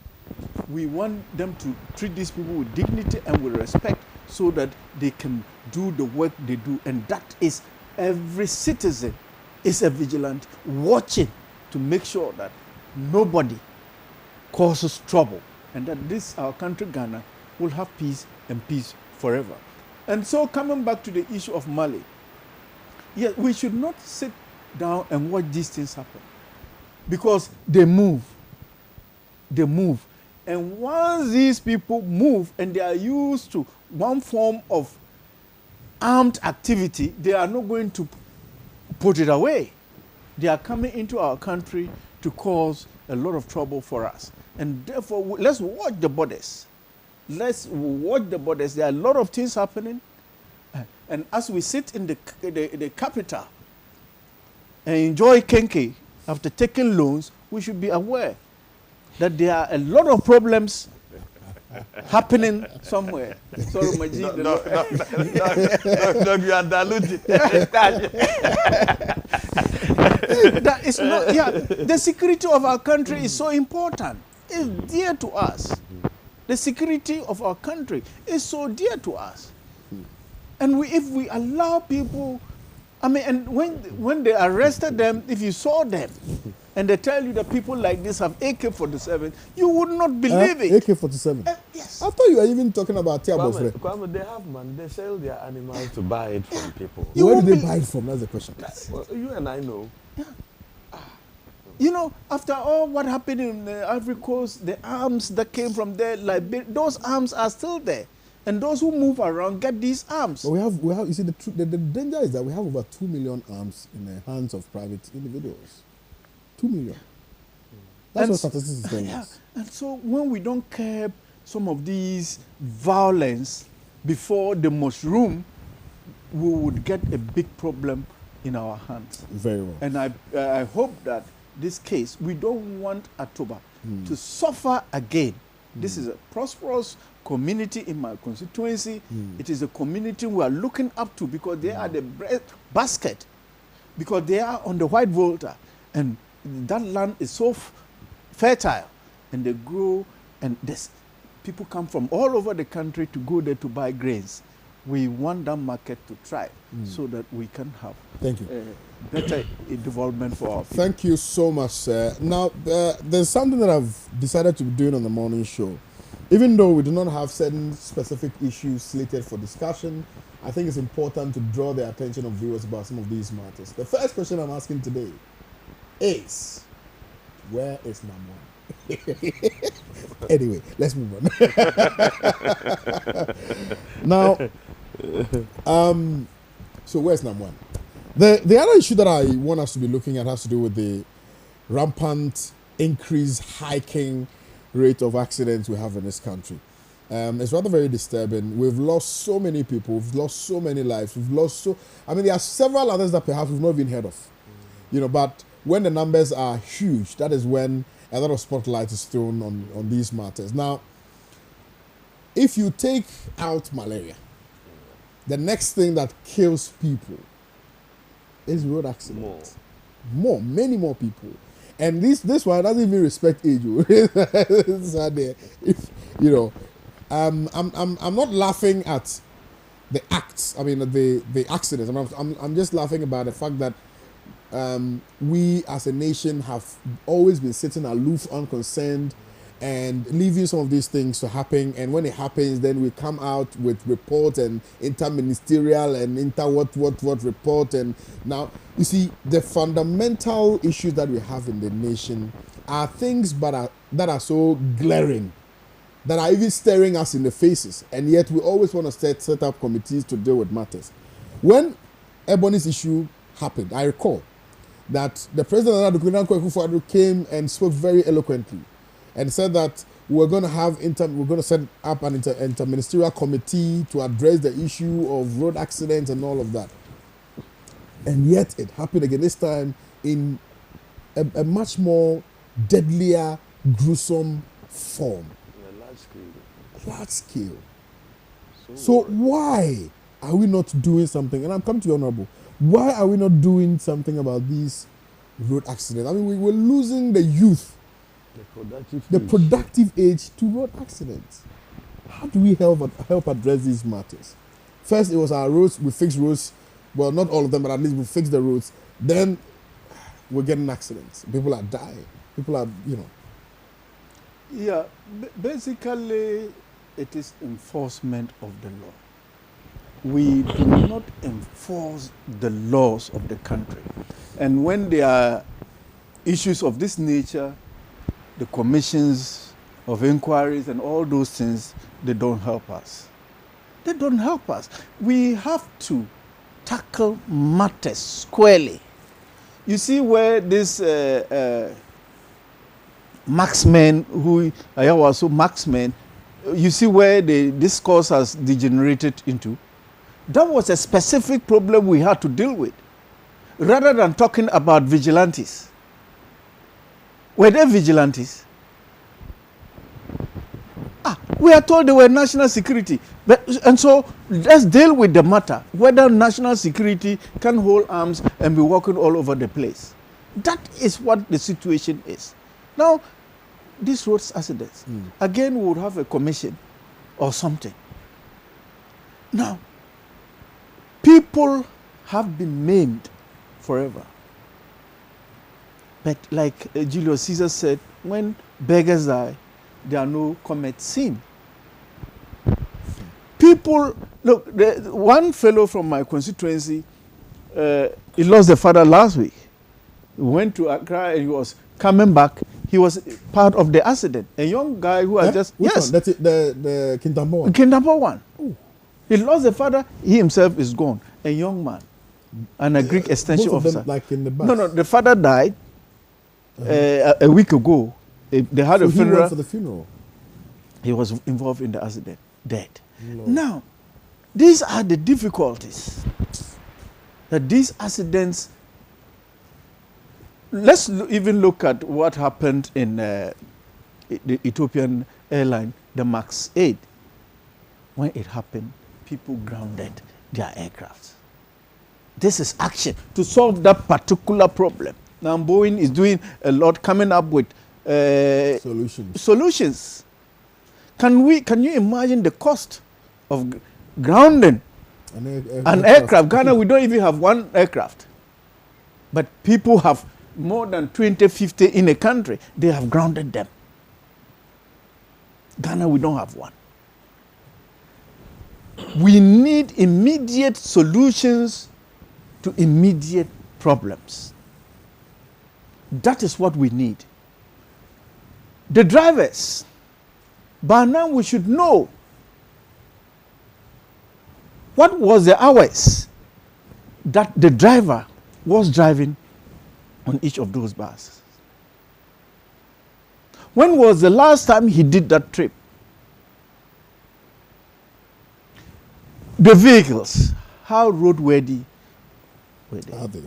We want them to treat these people with dignity and with respect, so that they can do the work they do. And that is, every citizen is a vigilant, watching to make sure that nobody causes trouble, and that our country, Ghana, will have peace and peace forever. And so, coming back to the issue of Mali, yes, we should not sit down and watch these things happen, because they move. They move. And once these people move and they are used to one form of armed activity, they are not going to put it away. They are coming into our country to cause a lot of trouble for us. And therefore, let's watch the borders. let's watch the borders. There are a lot of things happening. And as we sit in the capital and enjoy Kenke after taking loans, we should be aware that there are a lot of problems happening somewhere. Sorry, Maji. No, you are diluting. That is not, yeah, the security of our country is so important. It's dear to us. The security of our country is so dear to us. And if we allow people, I mean, and when they arrested them, if you saw them, and they tell you that people like this have AK-47, you would not believe it. AK-47? Yes. I thought you were even talking about Tiabofre. Kwame, they have money. They sell their animals to buy it from people. Where do they buy it from? That's the question. Well, you and I know. Yeah. You know, after all what happened in the Ivory Coast, the arms that came from there, those arms are still there. And those who move around get these arms. But we have. You see, the danger is that we have over 2 million arms in the hands of private individuals. 2 million. That's what statistics is telling us. And so when we don't curb some of these violence before the mushroom, we would get a big problem in our hands. Very well. And I hope that this case, we don't want Atoba to suffer again. This is a prosperous community in my constituency. It is a community we are looking up to because they are the bread basket, because they are on the White Volta, and that land is so fertile, and they grow, and people come from all over the country to go there to buy grains. We want that market to thrive so that we can have better development for our people. Thank you so much, sir. Now, there's something that I've decided to be doing on the morning show. Even though we do not have certain specific issues slated for discussion, I think it's important to draw the attention of viewers about some of these matters. The first question I'm asking today is, where is Namwan? Anyway, let's move on. Now, so where's Namwan? The other issue that I want us to be looking at has to do with the rampant hiking rate of accidents we have in this country. It's rather very disturbing. We've lost so many people. We've lost so many lives. There are several others that perhaps we've not even heard of. But when the numbers are huge, that is when a lot of spotlight is thrown on these matters. Now, if you take out malaria, the next thing that kills people is road accidents. Many more people. And this one doesn't even respect age. I'm not laughing at the acts. The accidents. I'm just laughing about the fact that we as a nation have always been sitting aloof, unconcerned, and leaving some of these things to happen. And when it happens, then we come out with reports and interministerial and what report. And now, you see, the fundamental issues that we have in the nation are things that are so glaring, that are even staring us in the faces. And yet we always want to set up committees to deal with matters. When Ebony's issue happened, I recall that the president came and spoke very eloquently and said that we're going to set up an interministerial committee to address the issue of road accidents and all of that. And yet it happened again, this time in a much more deadlier, gruesome form. Large scale. So why are we not doing something? And I'm coming to you, Honorable. Why are we not doing something about these road accidents? We're losing the youth, the productive age to road accidents. How do we help address these matters? First, it was our roads. We fixed roads. Well, not all of them, but at least we fixed the roads. Then we're getting accidents. People are dying. People are, Yeah, basically, it is enforcement of the law. We do not enforce the laws of the country. And when there are issues of this nature, the commissions of inquiries and all those things, they don't help us. They don't help us. We have to tackle matters squarely. You see where this marksman, marksmen you see where this course has degenerated into? That was a specific problem we had to deal with, rather than talking about vigilantes. Were they vigilantes? We are told they were national security. And so let's deal with the matter, whether national security can hold arms and be walking all over the place. That is what the situation is. Now, these road accidents, again, we would have a commission or something. Now, people have been maimed forever. But like Julius Caesar said, when beggars die, there are no comets seen. People, look, one fellow from my constituency, he lost the father last week. He went to Accra and he was coming back. He was part of the accident. A young guy who had just... Which yes. one? That's it, the Kintampo one? Kintampo one. Ooh. He lost the father. He himself is gone. A young man. And a Greek extension both of officer. them, like in the bus? No, the father died a week ago. They had a funeral. He went for the funeral? He was involved in the accident, dead. Lord. Now, these are the difficulties that these accidents. Let's even look at what happened in the Ethiopian airline, the MAX 8. When it happened, people grounded their aircraft. This is action to solve that particular problem. Now, Boeing is doing a lot, coming up with solutions. Can you imagine the cost of grounding an aircraft? Ghana, we don't even have one aircraft. But people have more than 20, 50 in a country. They have grounded them. Ghana, we don't have one. We need immediate solutions to immediate problems. That is what we need. The drivers, by now we should know what was the hours that the driver was driving on each of those buses. When was the last time he did that trip? The vehicles, how roadworthy were they? Are they?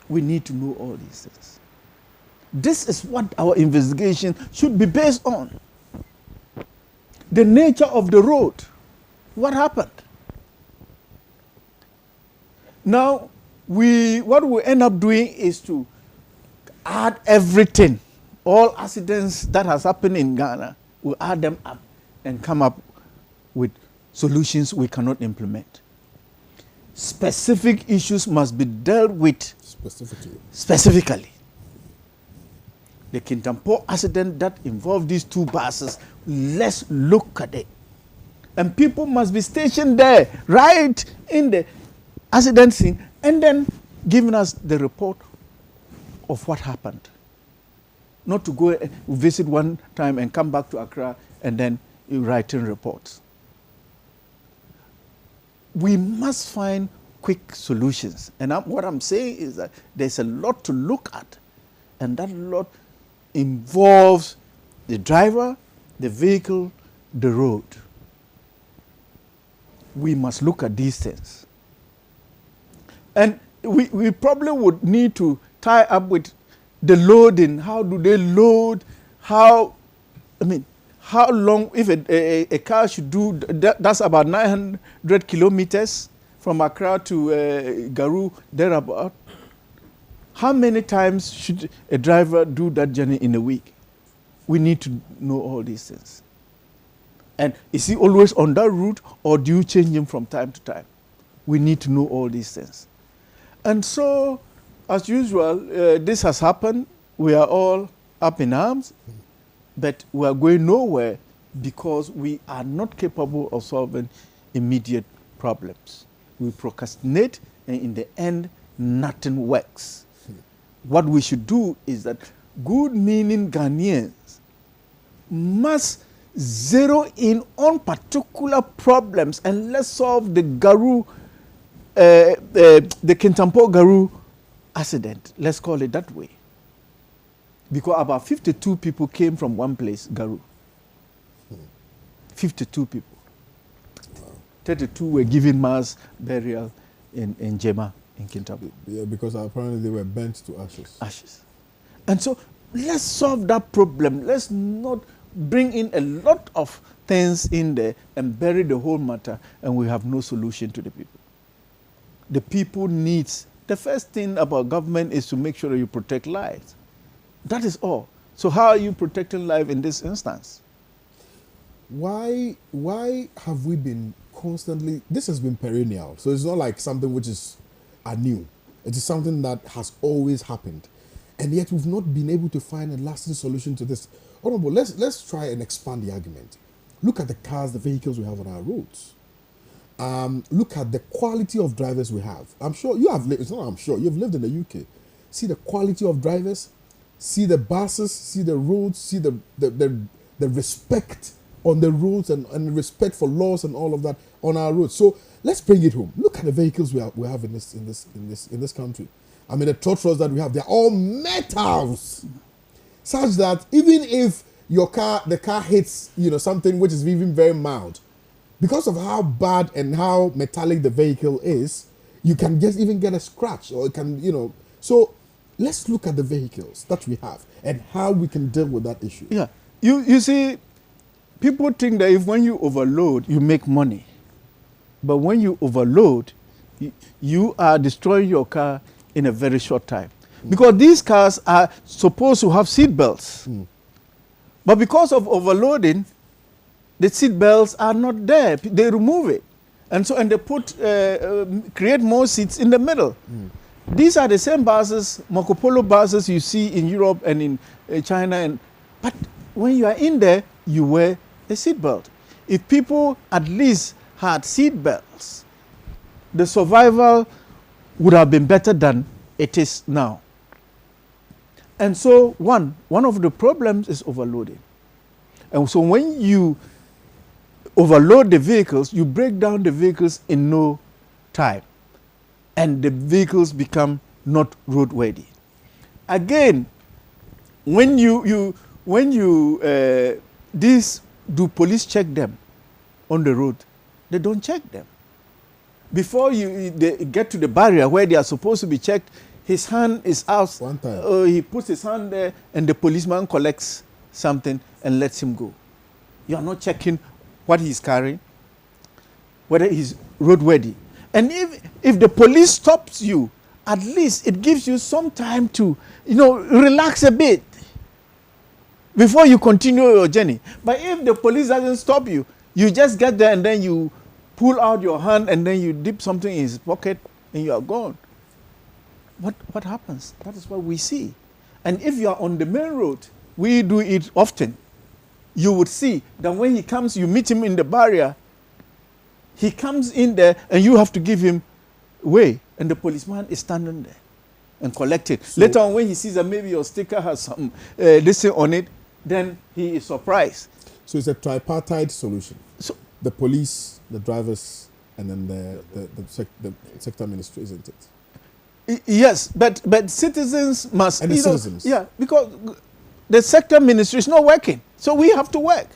We need to know all these things. This is what our investigation should be based on. The nature of the road. What happened? Now, what we end up doing is to add everything. All accidents that has happened in Ghana, we add them up and come up with solutions we cannot implement. Specific issues must be dealt with specifically. The Kintampo accident that involved these two buses, let's look at it. And people must be stationed there, right in the accident scene, and then giving us the report of what happened. Not to go visit one time and come back to Accra and then writing reports. We must find quick solutions. And what I'm saying is that there's a lot to look at. And that lot involves the driver, the vehicle, the road. We must look at these things. And we probably would need to tie up with the loading. How do they load? How long, if a car should do, that's about 900 kilometers from Accra to Garou, thereabout. How many times should a driver do that journey in a week? We need to know all these things. And is he always on that route, or do you change him from time to time? We need to know all these things. And so, as usual, this has happened. We are all up in arms, but we are going nowhere because we are not capable of solving immediate problems. We procrastinate, and in the end, nothing works. What we should do is that good-meaning Ghanaians must zero in on particular problems, and let's solve the Garou, the Kintampo Garou accident. Let's call it that way. Because about 52 people came from one place, Garou. 52 people. 32 were given mass burial in Jema, in Kintampo. Yeah, because apparently they were burnt to ashes. Ashes. And so let's solve that problem. Let's not bring in a lot of things in there and bury the whole matter, and we have no solution to the people. The people needs, the first thing about government is to make sure that you protect lives. That is all. So how are you protecting life in this instance? Why have we been constantly, this has been perennial, so it's not like something which is anew. It is something that has always happened, and yet we've not been able to find a lasting solution to this. Honorable, let's try and expand the argument. Look at the cars, the vehicles we have on our roads. Look at the quality of drivers we have. I'm sure you have lived, it's not I'm sure, you've lived in the UK. See the quality of drivers, see the buses, see the roads, see the respect on the roads and respect for laws and all of that on our roads. So let's bring it home. Look at the vehicles we have in this country. I mean, the trotros that we have, they're all metals, such that even if the car hits something which is even very mild, because of how bad and how metallic the vehicle is, you can just even get a scratch, or it can So let's look at the vehicles that we have and how we can deal with that issue. Yeah, you see. People think that if when you overload, you make money. But when you overload, you are destroying your car in a very short time. Because these cars are supposed to have seat belts. But because of overloading, the seat belts are not there. They remove it. And they put, create more seats in the middle. These are the same buses, Marco Polo buses you see in Europe and in China. But when you are in there, you wear a seatbelt. If people at least had seatbelts, the survival would have been better than it is now. And so one of the problems is overloading. And so when you overload the vehicles, you break down the vehicles in no time, and the vehicles become not roadworthy. Again, do police check them on the road? They don't check them. Before they get to the barrier where they are supposed to be checked, his hand is out. One time. He puts his hand there and the policeman collects something and lets him go. You are not checking what he's carrying, whether he's roadworthy. And if the police stops you, at least it gives you some time to, relax a bit before you continue your journey. But if the police doesn't stop you, you just get there and then you pull out your hand and then you dip something in his pocket and you are gone. What happens? That is what we see. And if you are on the main road, we do it often. You would see that when he comes, you meet him in the barrier, he comes in there and you have to give him way, and the policeman is standing there and collect it. So later on, when he sees that maybe your sticker has some this thing on it, then he is surprised. So it's a tripartite solution. So the police, the drivers, and then the sector ministry, isn't it? Yes, but citizens must. And the citizens. Yeah, because the sector ministry is not working, so we have to work.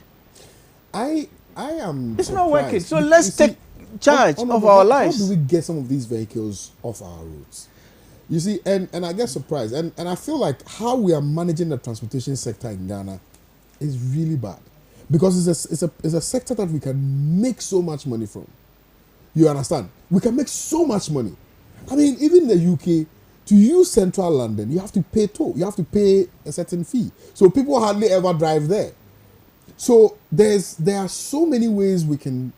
I am. It's surprised. not working. So let's take charge of our lives. How do we get some of these vehicles off our roads? You see, and I get surprised, and I feel like how we are managing the transportation sector in Ghana is really bad, because it's a sector that we can make so much money from. You understand? We can make so much money. I mean, even in the UK, to use central London, you have to pay toll. You have to pay a certain fee. So people hardly ever drive there. So there are so many ways we can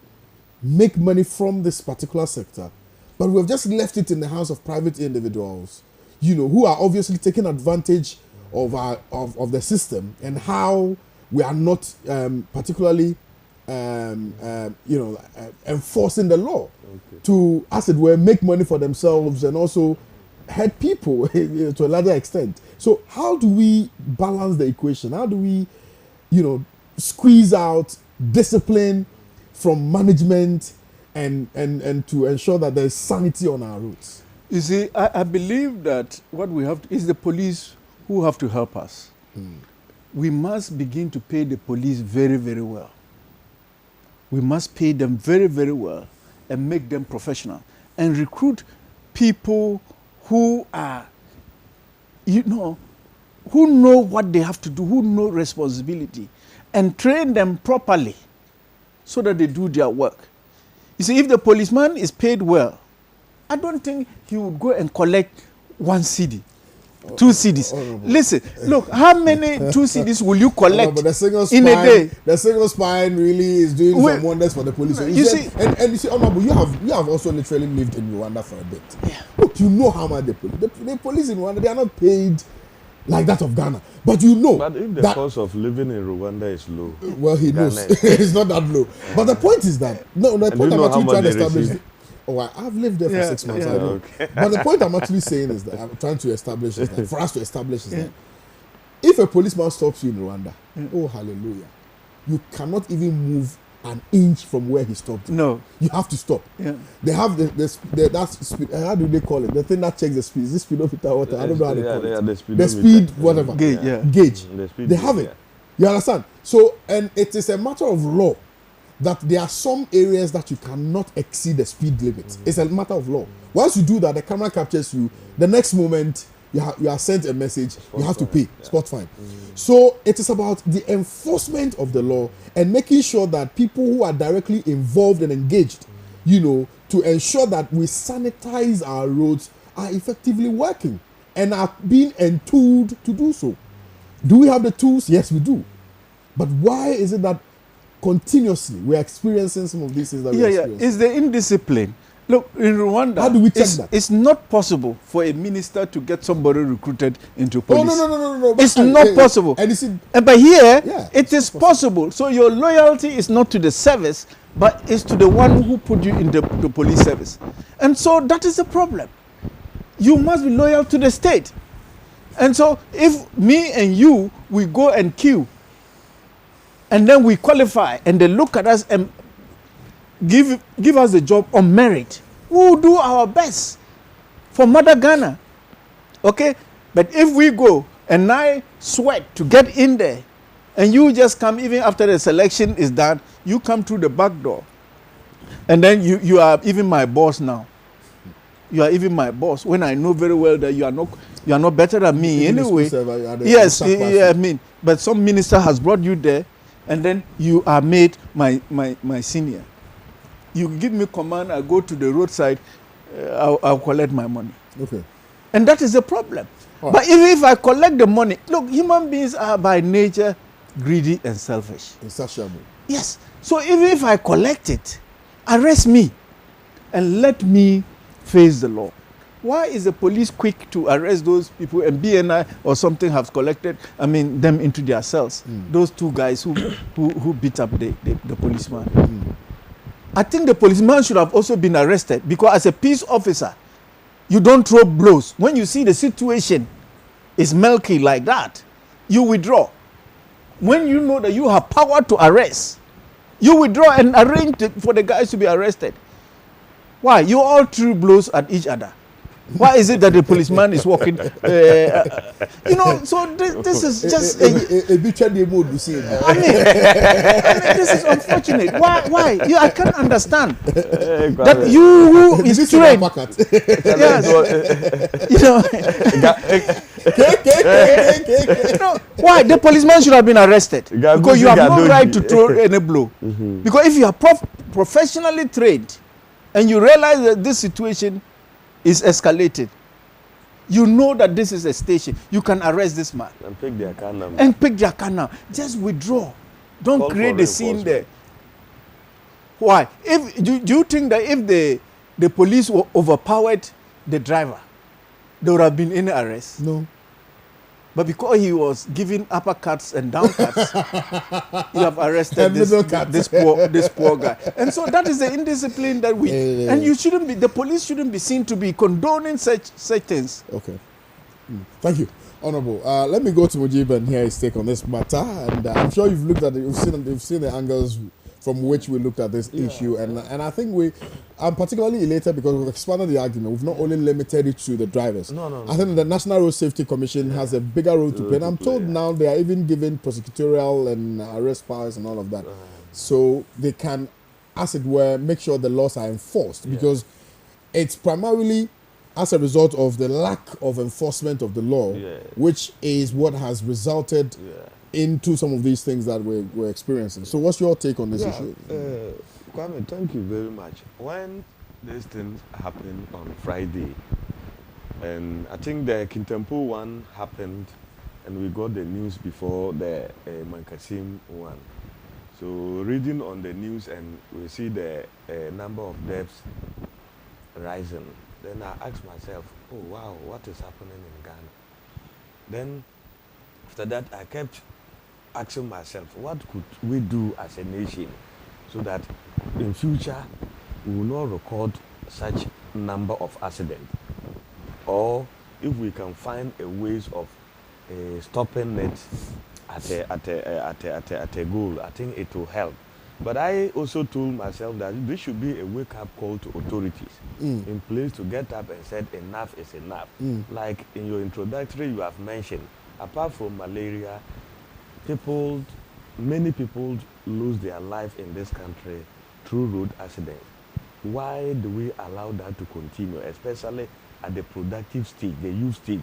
make money from this particular sector, but we've just left it in the hands of private individuals, who are obviously taking advantage of the system, and how we are not particularly enforcing the law to, as it were, make money for themselves and also hurt people to a larger extent. So how do we balance the equation? How do we, squeeze out discipline from management and to ensure that there's sanity on our roads? You see, I believe that what we have is the police who have to help us. We must begin to pay the police very, very well. we must pay them very, very well and make them professional and recruit people who are, who know what they have to do, who know responsibility, and train them properly so that they do their work. You see, if the policeman is paid well, I don't think he would go and collect 1 cedi, 2 cedis. Listen, look, how many 2 cedis will you collect in a day? The single spine really is doing some wonders for the police. You see, and you see, Honorable, you have also literally lived in Rwanda for a bit. Yeah. Look, you know how much the police in Rwanda, they are not paid like that of Ghana. But you know. But if the cost of living in Rwanda is low. Well, he knows. It's not that low. Yeah. But the point is that, the point I'm actually trying to establish. Oh, I've lived there for 6 months. I know. Okay. But the point I'm actually saying is that, I'm trying to establish is that, for us to establish is that, if a policeman stops you in Rwanda, oh, hallelujah, you cannot even move an inch from where he stopped. No. You have to stop. Yeah. They have that's speed, how do they call it? The thing that checks the speed. Is this speedometer or I don't know how they call it. The speed, whatever. Gauge. Yeah. Gauge. The speed they have it. You understand? So, and it is a matter of law that there are some areas that you cannot exceed the speed limit. It's a matter of law. Once you do that, the camera captures you. The next moment, you are sent a message. You have to pay. Spot fine. So it is about the enforcement of the law and making sure that people who are directly involved and engaged, to ensure that we sanitize our roads, are effectively working and are being entooled to do so. Do we have the tools? Yes, we do. But why is it that continuously we're experiencing some of these things that we're experiencing? It's the indiscipline. Look, in Rwanda, how do we check that? It's not possible for a minister to get somebody recruited into police. Oh, no. It's not possible. And you see, but here, it is possible. So your loyalty is not to the service, but it's to the one who put you in the police service. And so that is the problem. You must be loyal to the state. And so if me and you, we go and queue, and then we qualify, and they look at us and give us the job on merit, we will do our best for Mother Ghana. Okay? But if we go and I sweat to get in there, and you just come even after the selection is done, you come through the back door, and then you are even my boss now. You are even my boss when I know very well that you are not better than me anyway. Yes, I mean, but some minister has brought you there, and then you are made my senior. You give me command, I go to the roadside, I'll collect my money. Okay. And that is the problem. Right. But even if I collect the money, look, human beings are by nature greedy and selfish. Insatiable. Yes. So even if I collect it, arrest me and let me face the law. Why is the police quick to arrest those people and BNI or something have collected, them into their cells? Those 2 guys who beat up the policeman. I think the policeman should have also been arrested, because as a peace officer, you don't throw blows. When you see the situation is milky like that, you withdraw. When you know that you have power to arrest, you withdraw and arrange for the guys to be arrested. Why? You all threw blows at each other. Why is it that the policeman is walking? So this is just a bit mood. You see, this is unfortunate. Why? I can't understand that you who is trained. Why the policeman should have been arrested? Because you have no right to throw any blow. Because if you are professionally trained and you realize that this situation is escalated, you know that this is a station, you can arrest this man and pick their car number. Just withdraw. Don't create a scene there. Why? Do you think that if the police were overpowered the driver, there would have been any arrest? No. But because he was giving uppercuts and downcuts, you have arrested this poor guy. And so that is the indiscipline that and the police shouldn't be seen to be condoning such things. Okay. Thank you, Honorable. Let me go to Mujib and hear his take on this matter. And I'm sure you've looked at it, you've seen the angles from which we looked at this issue, and I think I'm particularly elated because we've expanded the argument. We've not only limited it to the drivers. No. I think the National Road Safety Commission has a bigger role to play, and I'm told now they are even given prosecutorial and arrest powers and all of that, so they can as it were, make sure the laws are enforced, because it's primarily as a result of the lack of enforcement of the law, which is what has resulted into some of these things that we're experiencing. So what's your take on this issue? Kwame, thank you very much. When these things happened on Friday, and I think the Kintampo one happened, and we got the news before the Mankasim one. So reading on the news, and we see the number of deaths rising. Then I asked myself, oh wow, what is happening in Ghana? Then after that, I kept asking myself, what could we do as a nation so that in future we will not record such number of accidents? Or if we can find a ways of stopping it at a goal, I think it will help. But I also told myself that this should be a wake-up call to authorities in place to get up and said enough is enough. Like in your introductory, you have mentioned, apart from malaria, many people lose their life in this country through road accidents. Why do we allow that to continue, especially at the productive stage, the youth stage,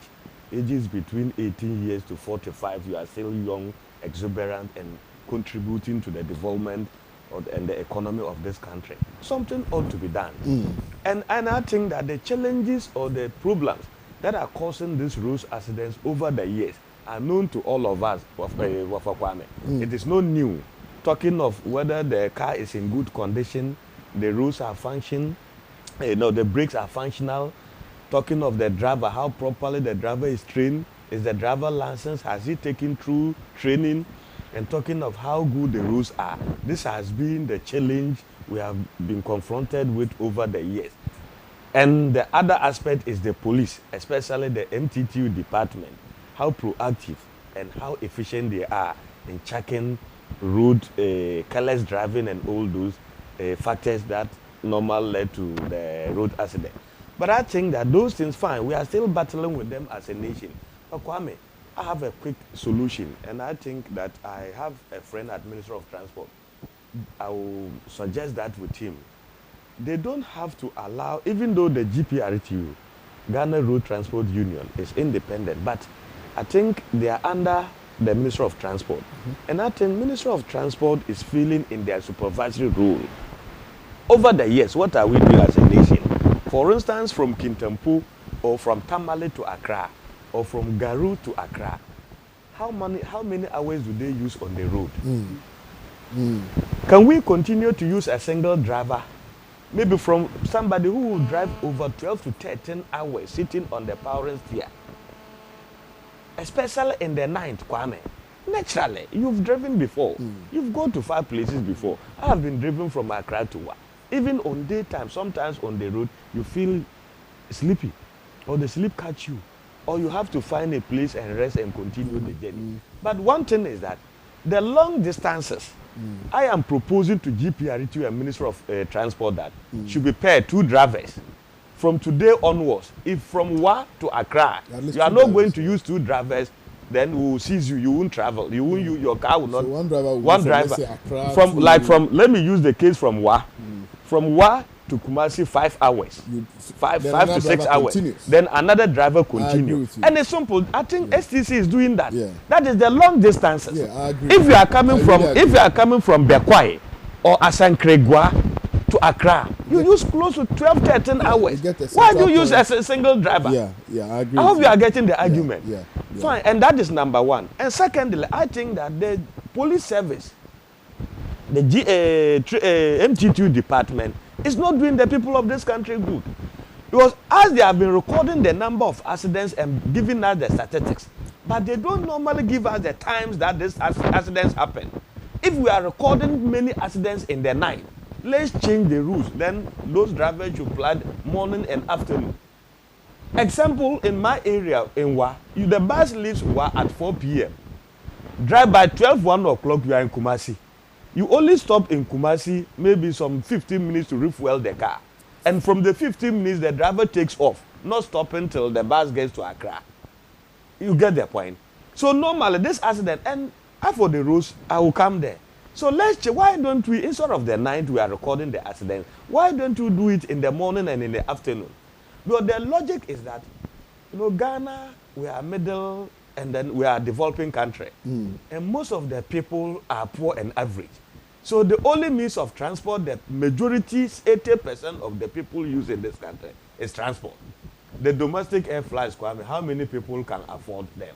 ages between 18 years to 45, you are still young, exuberant, and contributing to the development and the economy of this country. Something ought to be done. And I think that the challenges or the problems that are causing these road accidents over the years are known to all of us, Kwame. It is not new. Talking of whether the car is in good condition, the roads are functioning, the brakes are functional. Talking of the driver, how properly the driver is trained, is the driver licensed, has he taken through training? And talking of how good the roads are, this has been the challenge we have been confronted with over the years. And the other aspect is the police, especially the MTTU department, how proactive and how efficient they are in checking road, careless driving and all those factors that normally led to the road accident. But I think that those things, fine, we are still battling with them as a nation. But Kwame, I have a quick solution, and I think that I have a friend at Minister of Transport. I will suggest that with him. They don't have to allow, even though the GPRTU, Ghana Road Transport Union, is independent, but I think they are under the Minister of Transport. And I think Minister of Transport is feeling in their supervisory role. Over the years, what are we doing as a nation? For instance, from Kintampo or from Tamale to Accra, or from Garu to Accra, how many hours do they use on the road? Can we continue to use a single driver? Maybe from somebody who will drive over 12 to 13 hours sitting on the powering steer. Especially in the night, Kwame. Naturally, you've driven before. You've gone to 5 places before. I have been driven from Accra to Wa. Even on daytime, sometimes on the road, you feel sleepy, or the sleep catch you, or you have to find a place and rest and continue the journey. But one thing is that the long distances, I am proposing to GPRTU and Minister of Transport that should be paired 2 drivers. From today onwards, if from Wa to Accra, you are not going to use 2 drivers, then we will seize you. You won't travel. You won't use your car will not. So one driver. Let me use the case from Wa. From Wa to Kumasi 5 hours, 5 to 6 hours. Continues. Then another driver continues. And it's simple. I think STC is doing that. That is the long distances. I agree. If you are coming from Bekwai or Asankregwa to Accra, you use close to 12-13 hours. Why do you use a single driver? I agree. I hope you are getting the argument. Fine, and that is number one. And secondly, I think that the police service, the MTTU department, is not doing the people of this country good. Because as they have been recording the number of accidents and giving us the statistics, but they don't normally give us the times that these accidents happen. If we are recording many accidents in the night, let's change the rules. Then those drivers should plan morning and afternoon. Example, in my area, in Wa, the bus leaves Wa at 4 p.m. Drive by 1 o'clock, you are in Kumasi. You only stop in Kumasi maybe some 15 minutes to refuel the car. And from the 15 minutes, the driver takes off, not stopping till the bus gets to Accra. You get the point. So normally, this accident, and for the roads, I will come there. So why don't we, instead of the night we are recording the accident, why don't you do it in the morning and in the afternoon? Because the logic is that, Ghana, we are middle and then we are a developing country. And most of the people are poor and average. So the only means of transport, the majority, 80% of the people use in this country is transport. The domestic air flights, Kwame, how many people can afford them?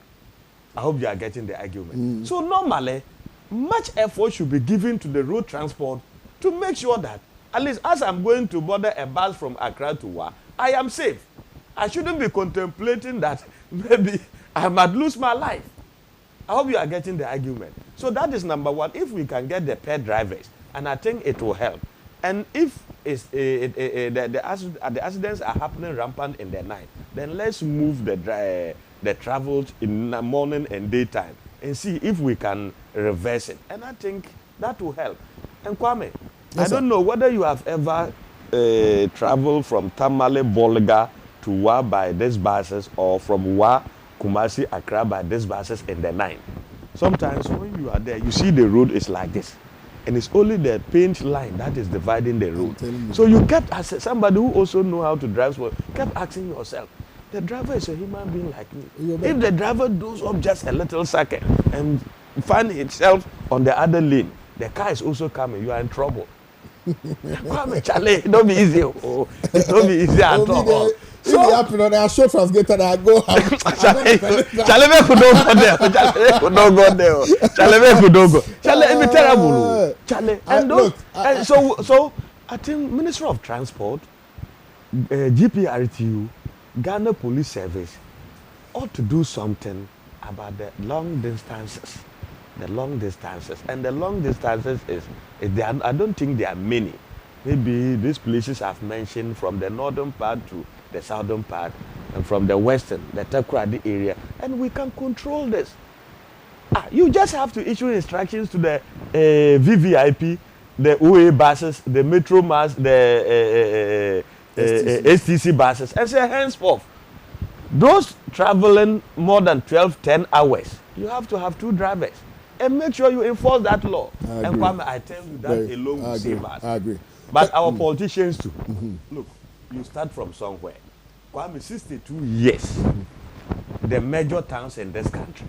I hope you are getting the argument. So normally, much effort should be given to the road transport to make sure that, at least as I'm going to board a bus from Accra to Wa, I am safe. I shouldn't be contemplating that maybe I might lose my life. I hope you are getting the argument. So that is number one. If we can get the pair drivers, and I think it will help. And if the accidents are happening rampant in the night, then let's move the travels in the morning and daytime and see if we can reverse it. And I think that will help. And Kwame, yes, I don't know whether you have ever traveled from Tamale, Bolga to Wa by these buses, or from Wa, Kumasi, Accra by these buses in the night. Sometimes when you are there, you see the road is like this. And it's only the paint line that is dividing the road. So you kept, as somebody who also know how to drive, kept asking yourself, the driver is a human being like me. If the driver does up just a little second and find itself on the other lane, the car is also coming, you are in trouble. Kwame, Charlie, don't be easy. Oh, don't be easy at all. So there are short transgator that I go. Charlie, could not go there. Charlie, could not go there. Charlie, could not go. Charlie, it be terrible. Charlie, and so I think Ministry of Transport, GPRTU, Ghana Police Service ought to do something about the long distances. And the long distances I don't think there are many. Maybe these places I've mentioned, from the northern part to the southern part, and from the western, the Takoradi area, and we can control this. You just have to issue instructions to the VVIP, the OA buses, the Metro Mass, the STC buses, and say henceforth, those traveling more than 10 hours, you have to have 2 drivers. And make sure you enforce that law. And Kwame, I tell you, that alone will save us. I agree. But our politicians too. Look, you start from somewhere. Kwame, 62 years, the major towns in this country.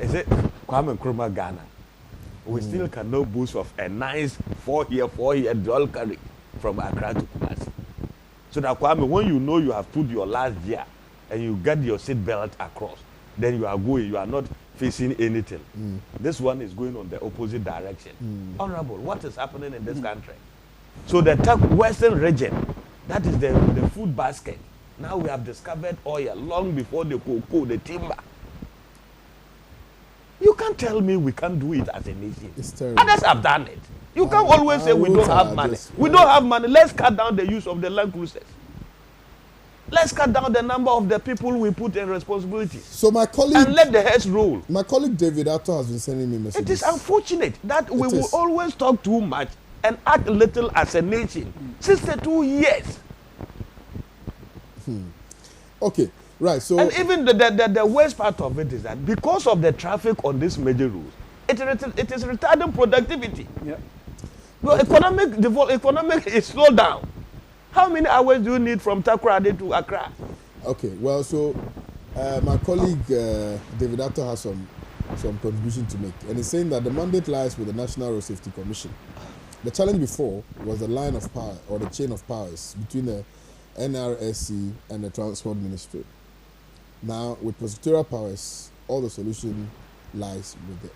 Is it Kwame Nkrumah, Ghana? We still cannot boast of a nice 4-year dual carry from Accra to Kumasi. So that Kwame, when you know you have put your last year and you get your seat belt across, then you are going, you are not facing anything. This one is going on the opposite direction. Honorable, what is happening in this country? So the western region, that is the food basket. Now we have discovered oil long before the cocoa, the timber. You can't tell me we can't do it as a nation. Others have done it. You can't always say we don't have money. We don't have money. Let's cut down the use of the land cruisers. Let's cut down the number of the people we put in responsibility. So my colleague, and let the heads roll. My colleague David Atto has been sending me messages. It is unfortunate that we will always talk too much and act little as a nation. 62 years. Okay, right. So and even the worst part of it is that because of the traffic on these major roads, it is retarding productivity. Yeah. Well, economic is slowed down. How many hours do you need from Takoradi to Accra? Okay, well, so my colleague David Atto has some contribution to make, and he's saying that the mandate lies with the National Road Safety Commission. The challenge before was the line of power or the chain of powers between the NRSC and the Transport Ministry. Now, with prosecutorial powers, all the solution lies with the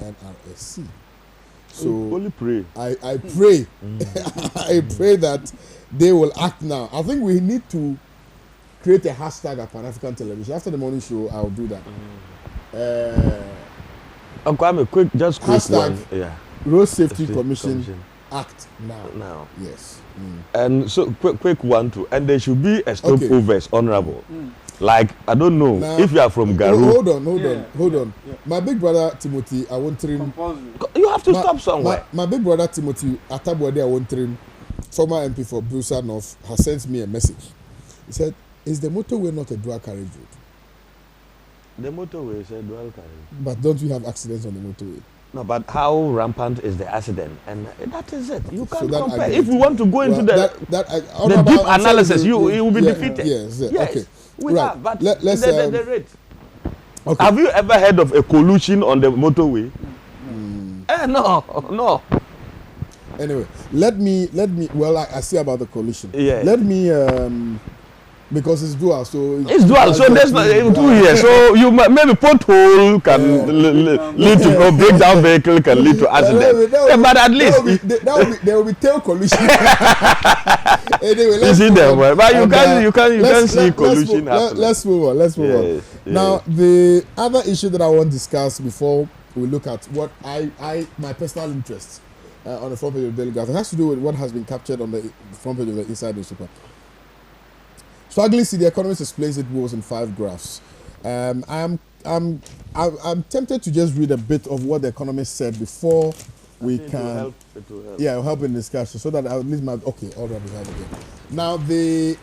NRSC. So only pray. I pray. I pray that they will act now. I think we need to create a hashtag at Panafrican Television. After the morning show, I'll do that. Kwame, quick hashtag one. Yeah. Road Safety Commission act now. Yes. And so quick one too. And there should be a stopovers, honorable. Like, I don't know, now, if you are from Garu. Hold on. Yeah. My big brother Timothy, I won't train. You have to stop somewhere. My big brother Timothy, Atabwade, I won't train, former MP for Brusa North, has sent me a message. He said, is the motorway not a dual carriage road? The motorway is a dual carriage. But don't you have accidents on the motorway? No, but how rampant is the accident? And that is it. You can't So compare. If we want to go into the the deep analysis, you will be defeated. Yes, Yes, okay. we Right. have, but Let's, the rate. Okay. Have you ever heard of a collusion on the motorway? No. Anyway, let me. Well, I see about the coalition. Yeah. Let me because it's dual, so It's dual, so there's not 2 years. So you maybe pothole can lead to or breakdown vehicle can lead to accident. But at least there will be tail collision. Anyway, you see them, but you can see collusion happening. Let's move on. Let's move on. Yes. Now, the other issue that I want to discuss before we look at what my personal interest on the front page of the Daily Graph, it has to do with what has been captured on the front page of the Inside Newspaper. Struggling City, The Economist explains it was in 5 graphs. I'm tempted to just read a bit of what The Economist said before we can. It will help. Yeah, it'll help in discussion so that at least okay, already we have it here. Now, the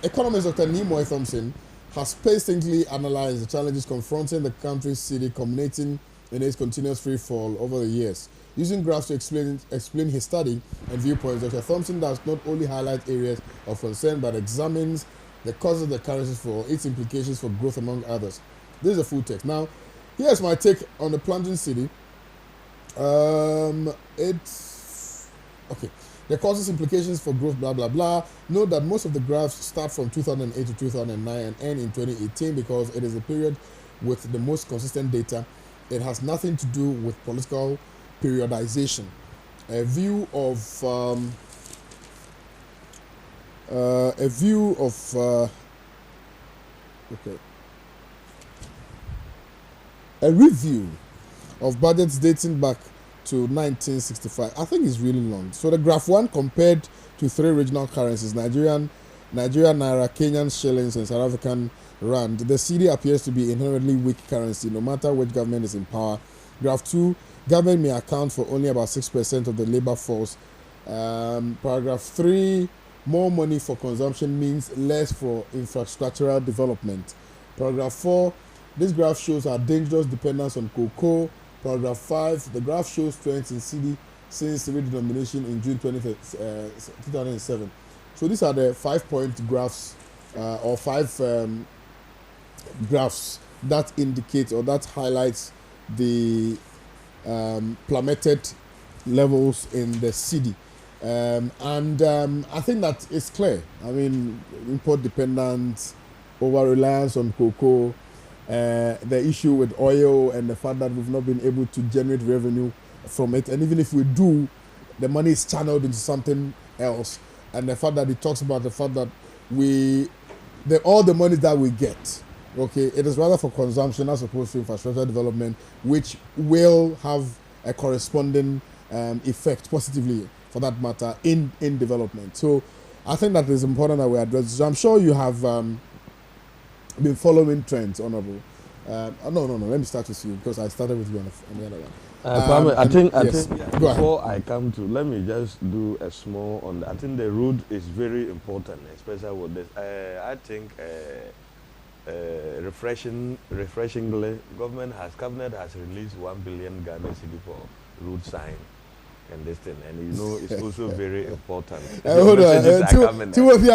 economist Dr. Nimoy Thompson has painstakingly analyzed the challenges confronting the country's city, culminating in its continuous free fall over the years. Using graphs to explain his study and viewpoints, Dr. Thompson does not only highlight areas of concern but examines the causes of the crisis for its implications for growth, among others. This is a full text. Now, here's my take on the plunging city. It's okay. The causes, implications for growth, blah blah blah. Note that most of the graphs start from 2008 to 2009 and end in 2018 because it is a period with the most consistent data. It has nothing to do with political periodization. A view of a review of budgets dating back to 1965. I think it's really long. So the graph 1 compared to 3 regional currencies: Nigerian naira, Kenyan shillings, and South African rand. The cedi appears to be inherently weak currency, no matter which government is in power. Graph 2: government may account for only about 6% of the labor force. Paragraph 3: more money for consumption means less for infrastructural development. Paragraph 4: this graph shows our dangerous dependence on cocoa. Paragraph 5: the graph shows trends in cedi since redenomination in June 2007. So these are the 5-point graphs or 5 graphs that indicate or that highlights the plummeted levels in the cedi. I think that it's clear. I mean, import dependence, over reliance on cocoa, the issue with oil, and the fact that we've not been able to generate revenue from it. And even if we do, the money is channeled into something else. And the fact that it talks about the fact that all the money that we get, okay, it is rather for consumption as opposed to infrastructure development, which will have a corresponding effect positively, for that matter, in development. So I think that is important that we address this. So I'm sure you have been following trends, Honorable. No. Let me start with you because I started with you on the other one. Kwame, I think before I come to, let me just do a small on that. I think the road is very important, especially with this. I think refreshingly, cabinet has released 1 billion Ghana cedi for road sign and this thing, and you know it's also very important. Hold on, Timothy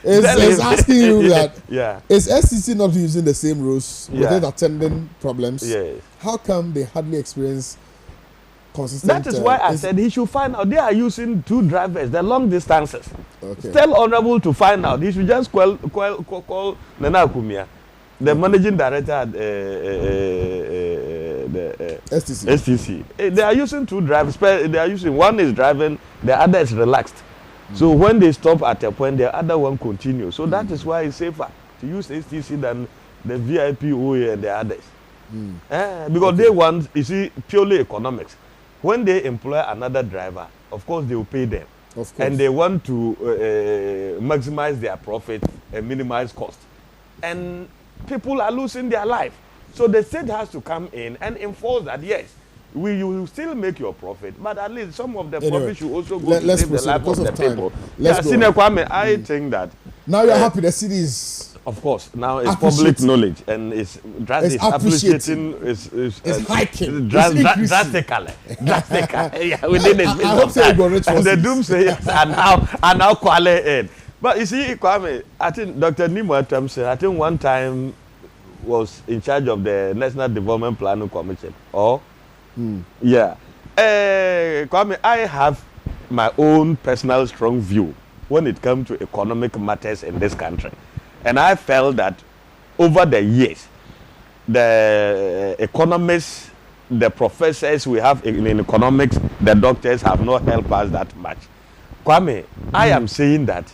is asking you that. Yeah. Is SCC not using the same rules without attending problems? Yes. How come they hardly experience consistent? That is why I said he should find out. They are using 2 drivers, the long distances. Okay. Tell Honorable to find out. He should just call Nana Kumia, the managing director at the STC. They are using 2 drivers. They are using, one is driving, the other is relaxed. So when they stop at a point, the other one continues. So that is why it's safer to use STC than the VIP OA and the others. Because they want, you see, purely economics. When they employ another driver, of course they will pay them. Of course. And they want to maximize their profit and minimize cost. And people are losing their life. So the state has to come in and enforce that, yes, you will still make your profit, but at least some of the profit should also go to save the life of the people. I think that now you're happy the city is Of course, now it's public knowledge, and it's appreciating, it's hiking, drastically. Yeah, within a I hope so. And the doomsayers are now quality in. But you see, Kwame, I think Dr. Nimo Atamse, I think one time was in charge of the National Development Planning Commission. Yeah. Kwame, I have my own personal strong view when it comes to economic matters in this country. And I felt that over the years, the economists, the professors we have in economics, the doctors have not helped us that much. Kwame, I am saying that